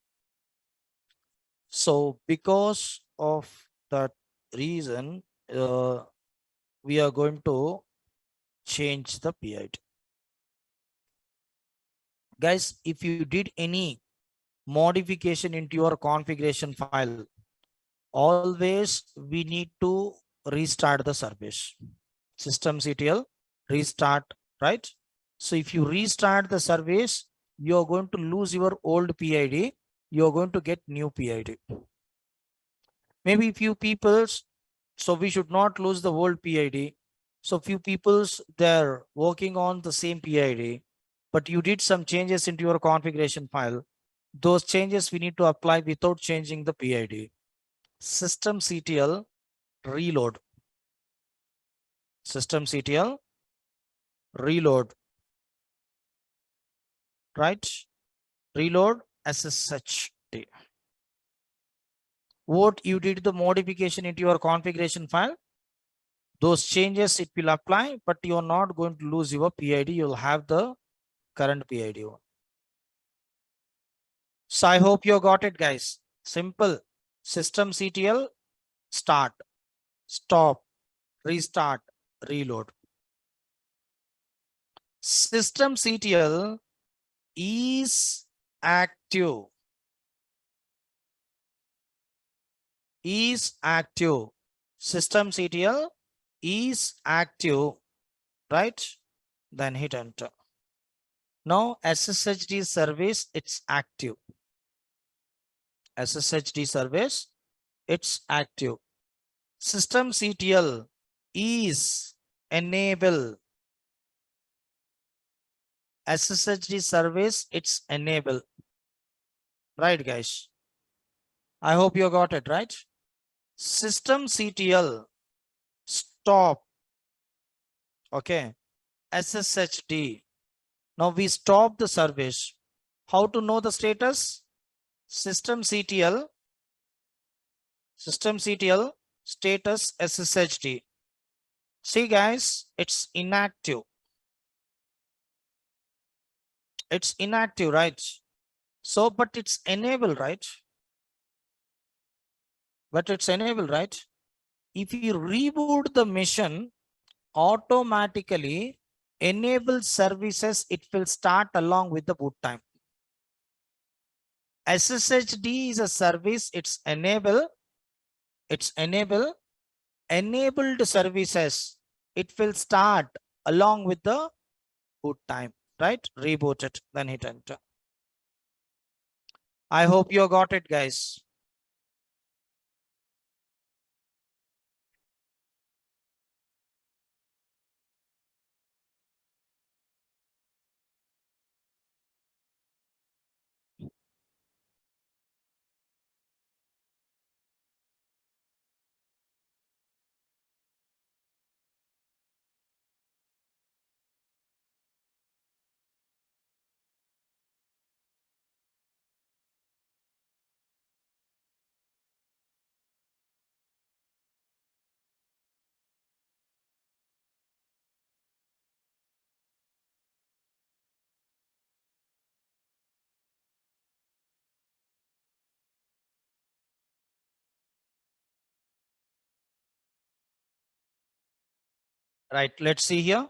Speaker 1: So because of that reason, we are going to change the PID. Guys, if you did any modification into your configuration file, always we need to restart the service. Systemctl restart, right? So if you restart the service, you're going to lose your old PID. You're going to get new PID. Maybe few people's, so we should not lose the old PID. So few people's, they're working on the same PID, but you did some changes into your configuration file. Those changes we need to apply without changing the PID. Systemctl reload. Systemctl reload, right? Reload SSH. What you did the modification into your configuration file, those changes it will apply, but you're not going to lose your PID. You'll have the current PID one. So I hope you got it, guys. Simple. Systemctl start, stop, restart, reload. Systemctl is active. Is active. Systemctl is active, right? Then hit enter. Now SSHD service, it's active. SSHD service, it's active. Systemctl is enable. SSHD service, it's enable. Right, guys? I hope you got it, right? Systemctl stop. Okay. SSHD. Now we stop the service. How to know the status? Systemctl status SSHD. See, guys, it's inactive. It's inactive, right? So, but it's enabled, right? But it's enabled, right? If you reboot the machine, automatically enable services, it will start along with the boot time. SSHD is a service, it's enable, enabled services, it will start along with the boot time, right? Reboot it, then hit enter. I hope you got it, guys. Right, let's see here.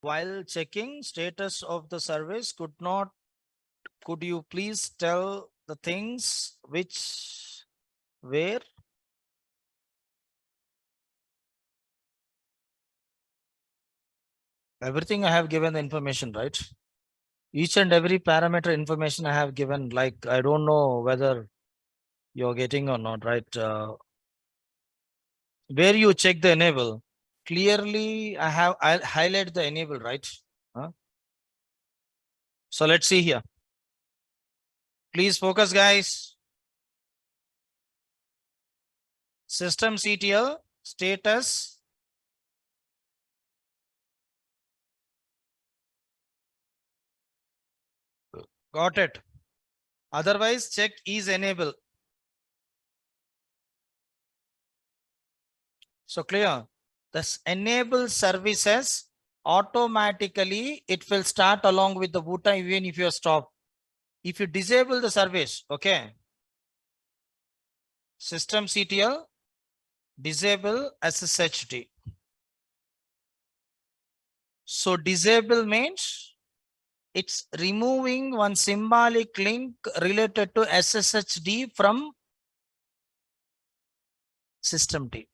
Speaker 1: While checking status of the service, could you please tell the things which were? Everything I have given the information, right? Each and every parameter information I have given, like, I don't know whether you're getting or not, right? Where you check the enable, clearly I'll highlight the enable, right? Huh? So let's see here. Please focus, guys. System CTL status. Got it. Otherwise, check is enable. So clear. This enable services automatically it will start along with the boot time even if you stop. If you disable the service, okay. System CTL disable SSHD. So disable means it's removing one symbolic link related to SSHD from system D.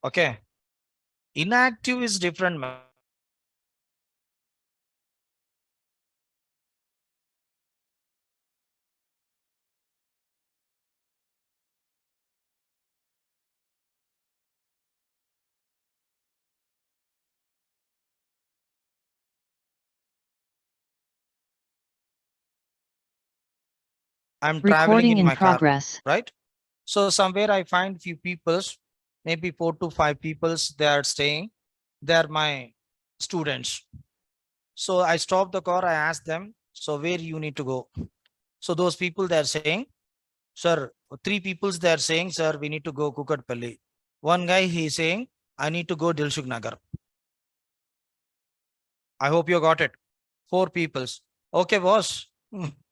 Speaker 1: Okay. Inactive is different. I'm traveling
Speaker 2: Recording
Speaker 1: in
Speaker 2: in
Speaker 1: my car,
Speaker 2: progress.
Speaker 1: right? So somewhere I find few peoples, maybe 4 to 5 peoples, they are staying. They are my students. So I stop the car. I ask them, so where you need to go? So those people they are saying, sir, 3 peoples they are saying, sir, we need to go Kukatpalli. One guy he is saying, I need to go Dilshuk Nagar. I hope you got it. 4 peoples. Okay, boss.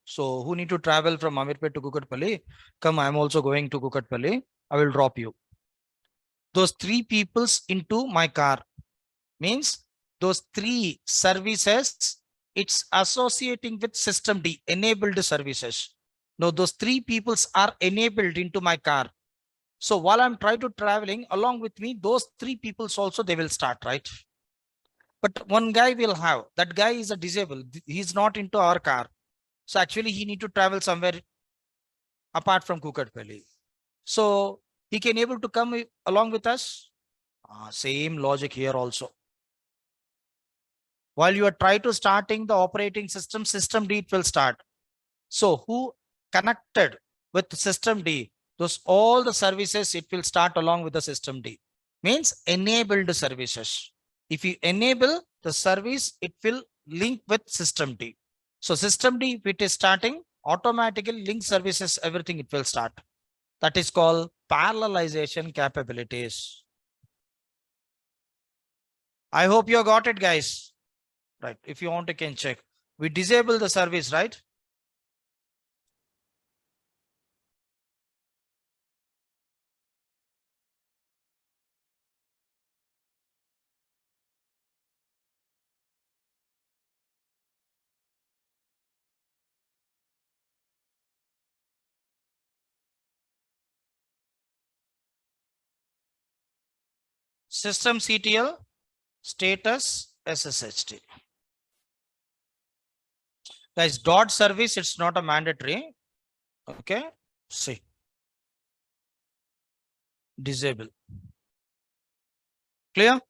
Speaker 1: So who need to travel from Amirpet to Kukatpalli? Come, I'm also going to Kukatpalli. I will drop you. Those 3 peoples into my car means those 3 services, it's associating with system D, enabled services. Now those 3 peoples are enabled into my car. So while I'm trying to traveling along with me, those 3 peoples also they will start, right? But one guy will have, that guy is a disabled. He's not into our car. So actually he need to travel somewhere apart from Kukatpalli. So he can able to come along with us. Same logic here also. While you are trying to starting the operating system, system D it will start. So who connected with system D, those all the services it will start along with the system D. Means enabled services. If you enable the service, it will link with system D. So system D, if it is starting, automatically link services, everything it will start. That is called parallelization capabilities. I hope you got it, guys. Right. If you want, you can check. We disable the service, right? System CTL status SSHD. Guys, dot service, it's not a mandatory. Okay. See. Disable. Clear?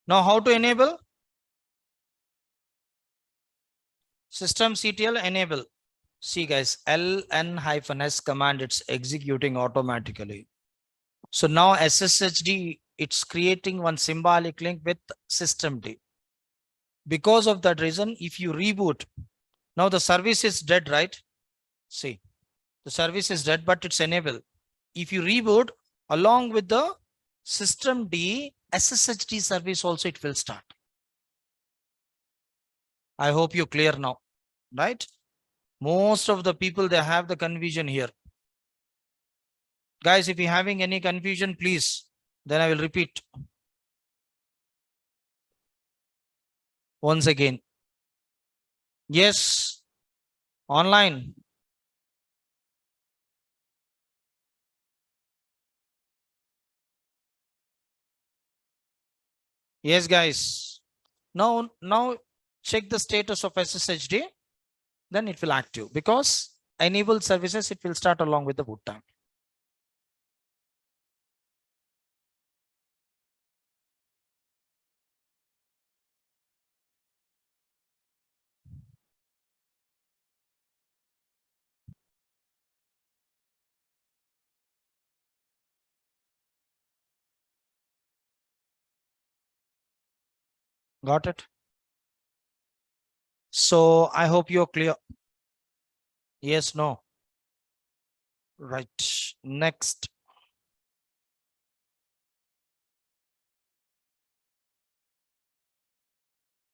Speaker 1: Now how to enable? System CTL enable. See guys, ln-s command, it's executing automatically. So now SSHD, it's creating one symbolic link with system D. Because of that reason, if you reboot, now the service is dead, right? See, the service is dead, but it's enabled. If you reboot along with the system D, SSHD service also, it will start. I hope you clear now, right? Most of the people, they have the confusion here. Guys, if you're having any confusion, please, then I will repeat once again. Yes, online. Yes, guys. Now check the status of SSHD, then it will active because enabled services, it will start along with the boot time. Got it? So I hope you're clear. Yes, no. Right. Next.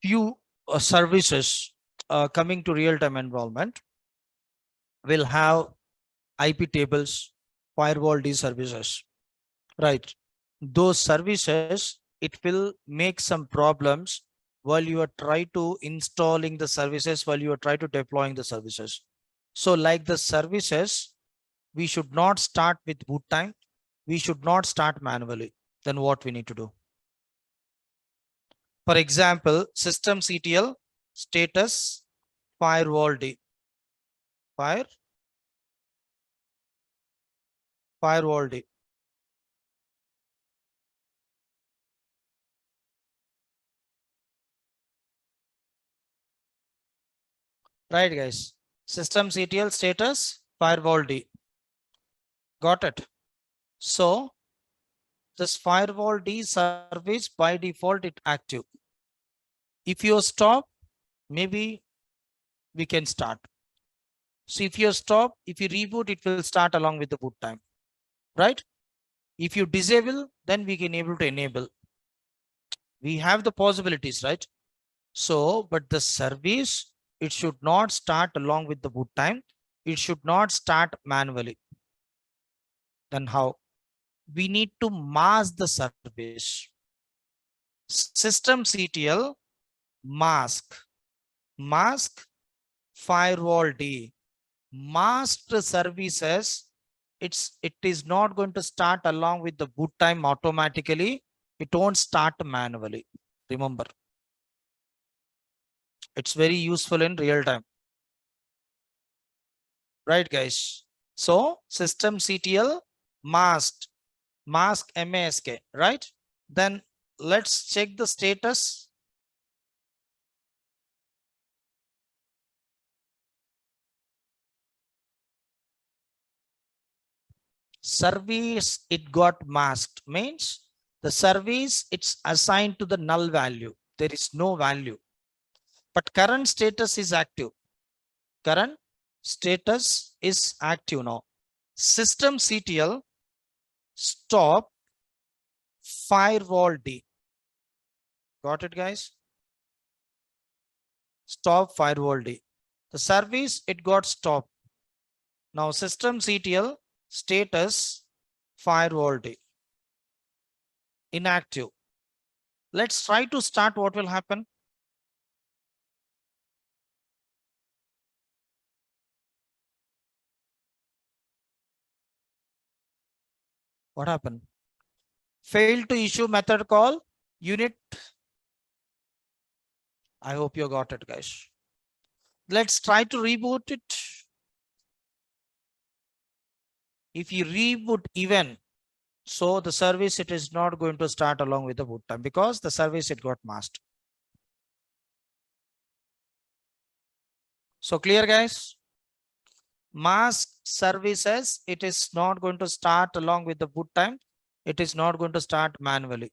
Speaker 1: Few services coming to real-time environment will have IP tables, firewall D services, right? Those services, it will make some problems while you are try to installing the services, while you are try to deploying the services. So like the services, we should not start with boot time. We should not start manually. Then what we need to do? For example, systemctl status firewall D, firewall D. Right, guys. Systemctl status firewall D. Got it. So this firewall D service by default it active. If you stop, maybe we can start. So if you stop, if you reboot, it will start along with the boot time, right? If you disable, then we can able to enable. We have the possibilities, right? So, but the service, it should not start along with the boot time. It should not start manually. Then how? We need to mask the service. Systemctl mask firewall D, masked services. It is not going to start along with the boot time automatically. It won't start manually. Remember, it's very useful in real time, right, guys? So systemctl mask mask, right? Then let's check the status. Service it got masked means the service it's assigned to the null value. There is no value, but current status is active. Current status is active now. Systemctl stop firewall D. Got it, guys? Stop firewall D. The service it got stopped. Now systemctl status firewall D inactive. Let's try to start. What will happen? What happened? Failed to issue method call unit. I hope you got it, guys. Let's try to reboot it. If you reboot even, so the service it is not going to start along with the boot time because the service it got masked. So clear, guys? Mask services, it is not going to start along with the boot time. It is not going to start manually.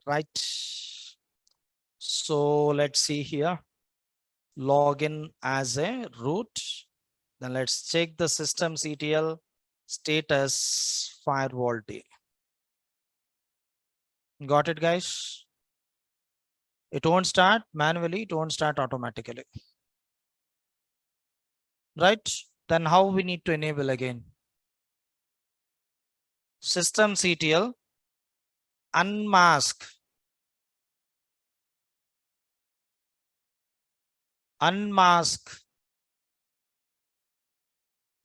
Speaker 1: Right. So let's see here. Login as a root. Then let's check the systemctl status firewall D. Got it, guys? It won't start manually, it won't start automatically. Right? Then how we need to enable again? Systemctl unmask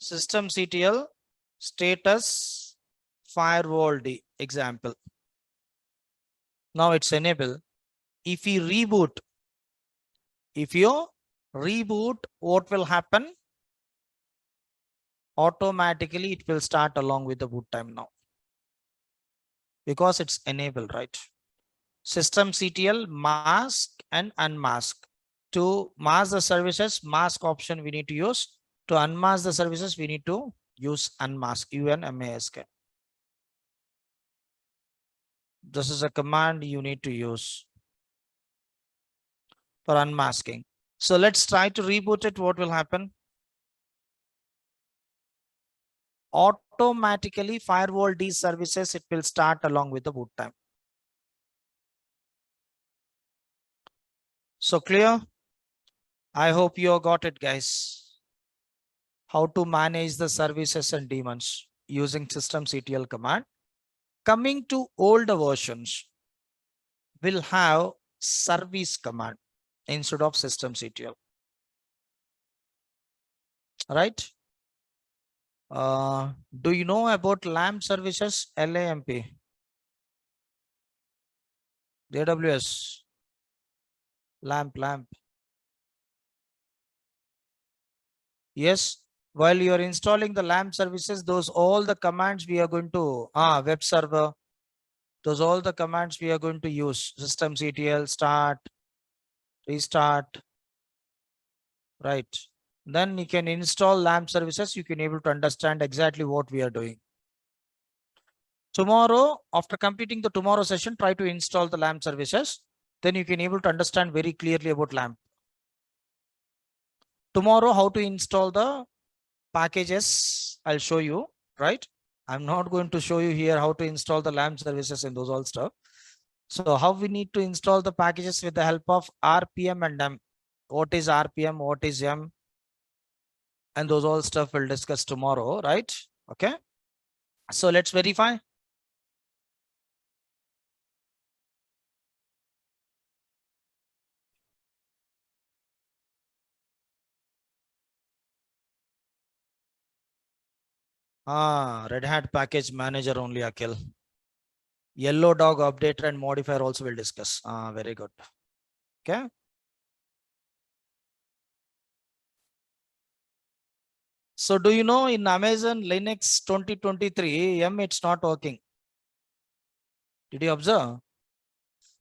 Speaker 1: systemctl status firewall D example. Now it's enabled. If you reboot, what will happen? Automatically it will start along with the boot time now, because it's enabled, right? Systemctl mask and unmask. To mask the services, mask option we need to use. To unmask the services, we need to use unmask, unmask. This is a command you need to use for unmasking. So let's try to reboot it. What will happen? Automatically firewall D services, it will start along with the boot time. So clear? I hope you got it, guys. How to manage the services and daemons using systemctl command. Coming to older versions, will have service command instead of systemctl. Right? Do you know about LAMP services? LAMP. AWS. LAMP. Yes. While you are installing the LAMP services, those all the commands we are going to web server. Those all the commands we are going to use. Systemctl start, restart. Right. Then you can install LAMP services. You can able to understand exactly what we are doing. Tomorrow, after completing the tomorrow session, try to install the LAMP services. Then you can able to understand very clearly about LAMP. Tomorrow, how to install the packages, I'll show you, right? I'm not going to show you here how to install the LAMP services and those all stuff. So how we need to install the packages with the help of RPM and M. What is RPM? What is M? And those all stuff we'll discuss tomorrow, right? Okay. So let's verify. Red Hat package manager only, Akhil. Yellow dog updater and modifier also will discuss. Very good. Okay. So do you know in Amazon Linux 2023, it's not working. Did you observe?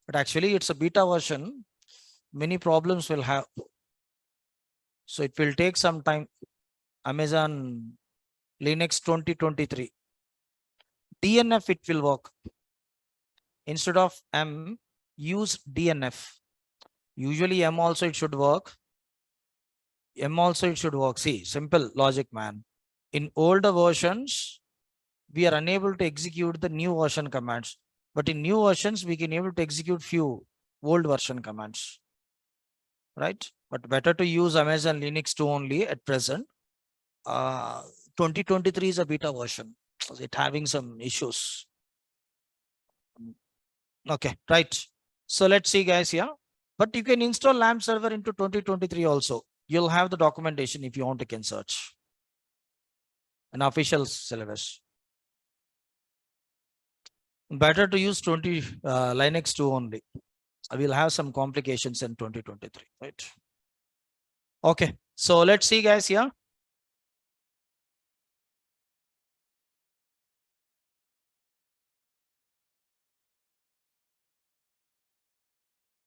Speaker 1: But actually it's a beta version. Many problems will have. So it will take some time. Amazon Linux 2023. DNF it will work. Instead of M, use DNF. Usually M also it should work. M also it should work. See, simple logic, man. In older versions, we are unable to execute the new version commands. But in new versions, we can able to execute few old version commands. Right? But better to use Amazon Linux 2 only at present. 2023 is a beta version. It's having some issues. Okay, right. So let's see, guys, here. But you can install LAMP server into 2023 also. You'll have the documentation if you want, you can search. An official syllabus. Better to use Linux 2 only. We'll have some complications in 2023, right? Okay, so let's see, guys, here.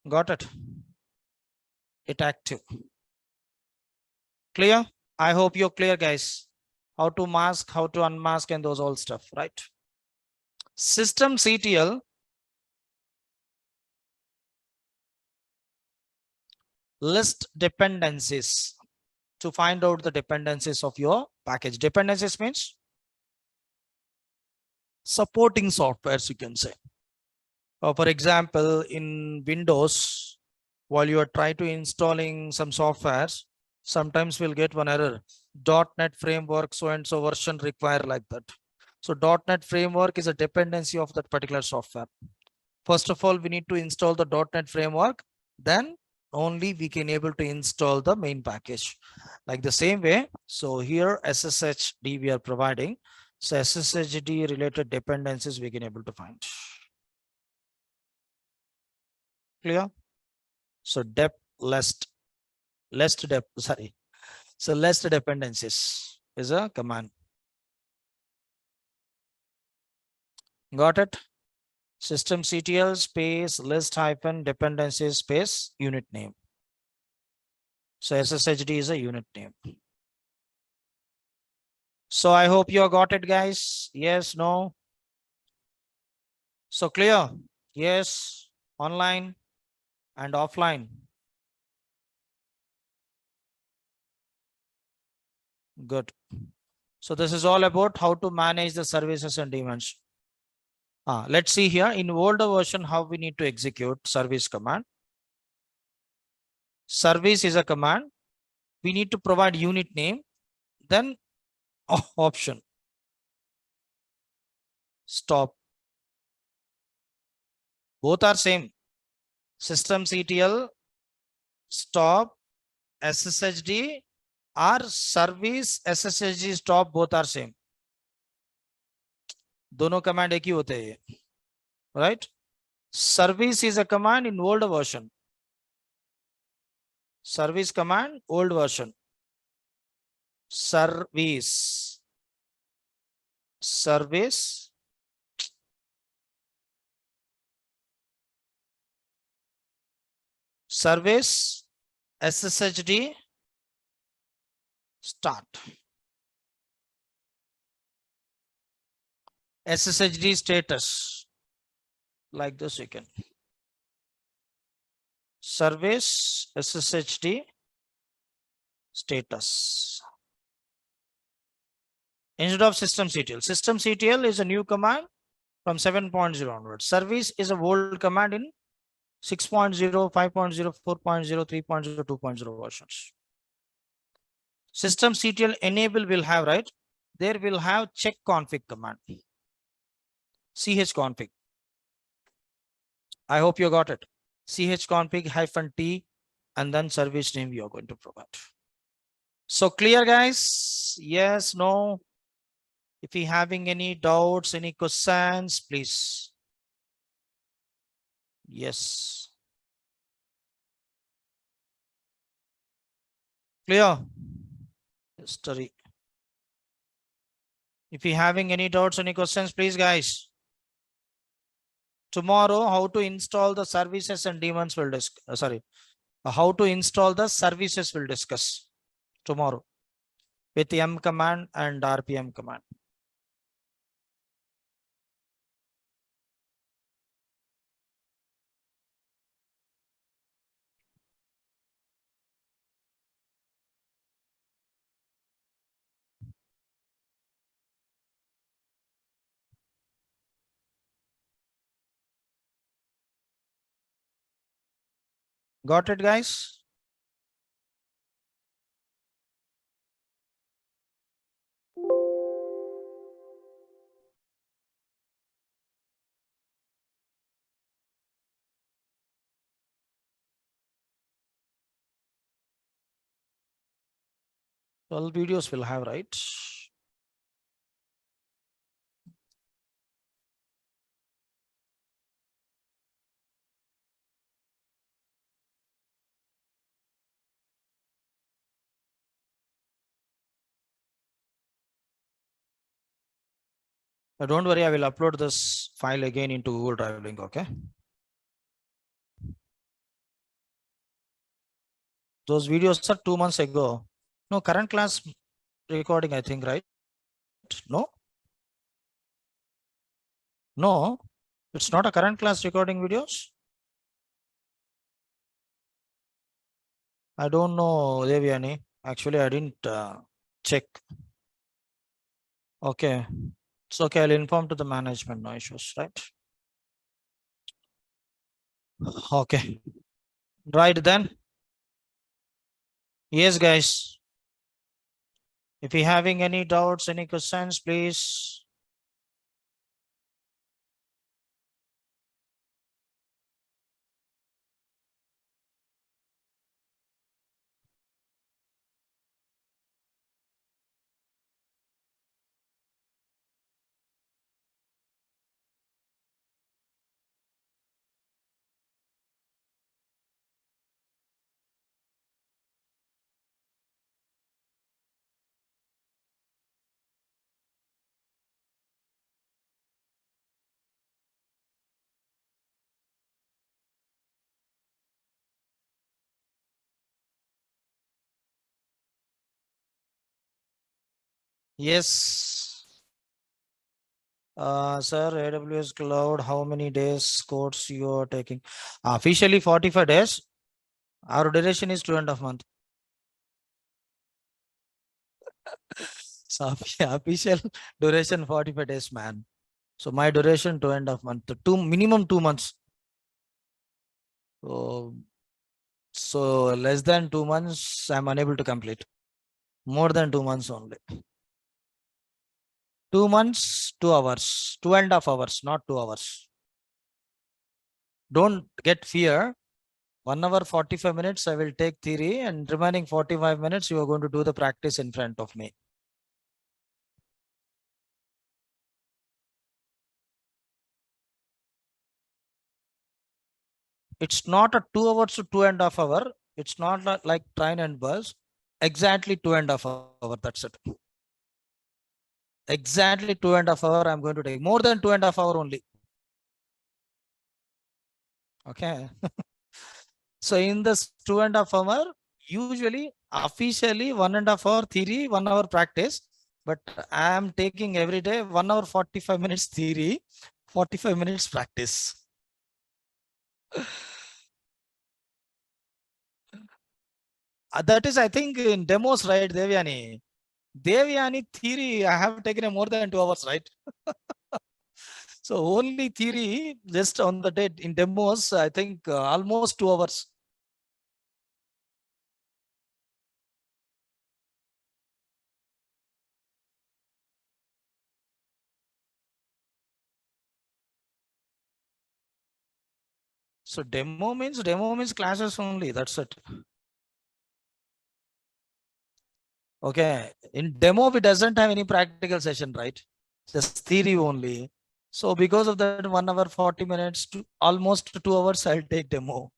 Speaker 1: Got it. It active. Clear? I hope you're clear, guys. How to mask, how to unmask, and those all stuff, right? Systemctl list dependencies to find out the dependencies of your package. Dependencies means supporting softwares, you can say. For example, in Windows, while you are trying to installing some softwares, sometimes we'll get one error. .NET framework so and so version require like that. So .NET framework is a dependency of that particular software. First of all, we need to install the .NET framework. Then only we can able to install the main package. Like the same way. So here SSHD we are providing. So SSHD related dependencies we can able to find. Clear? So dep list so list dependencies is a command. Got it? Systemctl space list hyphen dependencies space unit name. So SSHD is a unit name. So I hope you got it, guys. Yes, no. So clear? Yes, online and offline. Good. So this is all about how to manage the services and daemons. Let's see here in older version how we need to execute service command. Service is a command. We need to provide unit name, then option. Stop. Both are same. Systemctl stop SSHD or service SSHD stop, both are same. दोनों command एक ही होते हैं, right? Service is a command in old version. Service command old version. Service SSHD start. SSHD status like this you can. Service SSHD status. Instead of systemctl. Systemctl is a new command from 7.0 onwards. Service is a old command in 6.0, 5.0, 4.0, 3.0, 2.0 versions. Systemctl enable will have, right? There will have check config command. chconfig. I hope you got it. chconfig -t and then service name you are going to provide. So clear, guys? Yes, no? If you having any doubts, any questions, please. Yes. Clear? History. If you having any doubts, any questions, please, guys. Tomorrow, how to install the services and daemons will discuss. How to install the services will discuss tomorrow with M command and RPM command. Got it, guys? All videos will have, right? Don't worry, I will upload this file again into Google Drive link, okay? Those videos are 2 months ago. No, current class recording, I think, right? No? No, it's not a current class recording videos. I don't know, Devyani. Actually, I didn't check. Okay. It's okay. I'll inform to the management. No issues, right? Okay. Right then. Yes, guys. If you're having any doubts, any questions, please. Yes. Sir, AWS Cloud, how many days course you are taking? Officially 45 days. Our duration is 2.5 months. So official duration 45 days, man. So my duration 2.5 months. Minimum 2 months. So less than 2 months, I'm unable to complete. More than 2 months only. 2 months, 2 hours, 2.5 hours, not 2 hours. Don't get fear. 1 hour 45 minutes I will take theory, and remaining 45 minutes you are going to do the practice in front of me. It's not a 2 hours to 2.5 hour. It's not like train and bus. Exactly 2.5 hour. That's it. Exactly 2.5 hour I'm going to take. More than 2.5 hour only. Okay. So in this 2.5 hour, usually officially 1.5 hour theory, 1 hour practice. But I am taking every day 1 hour 45 minutes theory, 45 minutes practice. That is, I think, in demos, right, Devyani? Devyani theory, I have taken a more than 2 hours, right? So only theory, just on the day in demos, I think almost 2 hours. So demo means classes only. That's it. Okay. In demo, it doesn't have any practical session, right? Just theory only. So because of that 1 hour 40 minutes to almost 2 hours, I'll take demo.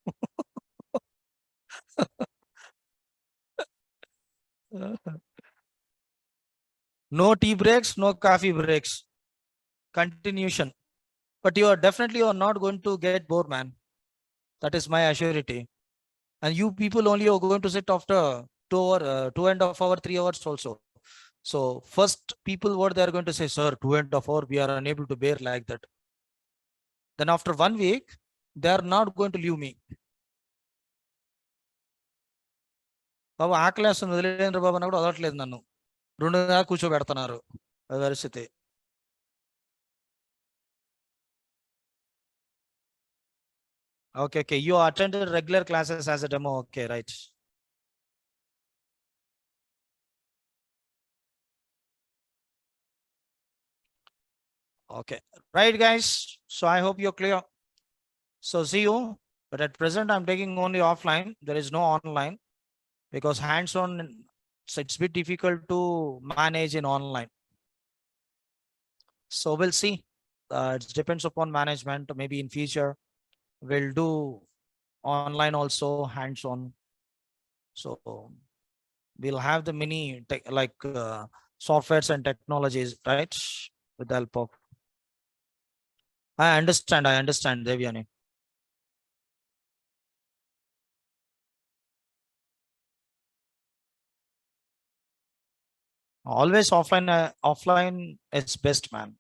Speaker 1: No tea breaks, no coffee breaks. Continuation. But you are not going to get bored, man. That is my assurity. And you people only are going to sit after 2.5 hour, 3 hours also. So first people what they are going to say, sir, 2.5 hour, we are unable to bear like that. Then after 1 week, they are not going to leave me. బాబు ఆకలేస్తుంది వదిలేంద్ర బాబు అన్న కూడా వదలట్లేదు నన్ను. రెండుగా కూర్చోబెడుతున్నారు. అది పరిస్థితి. Okay. You attended regular classes as a demo. Okay, right. Okay. Right, guys. So I hope you're clear. So see you. But at present, I'm taking only offline. There is no online because hands-on, so it's a bit difficult to manage in online. So we'll see. It depends upon management. Maybe in future, we'll do online also, hands-on. So we'll have the mini like softwares and technologies, right? With the help of. I understand, Devyani. Always offline is best, man.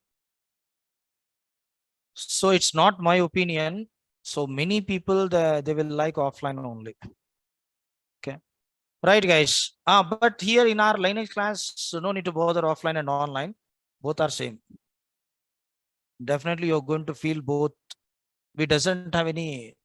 Speaker 1: So it's not my opinion. So many people they will like offline only. Okay. Right, guys. But here in our Linux class, no need to bother offline and online. Both are same. Definitely, you're going to feel both. We doesn't have any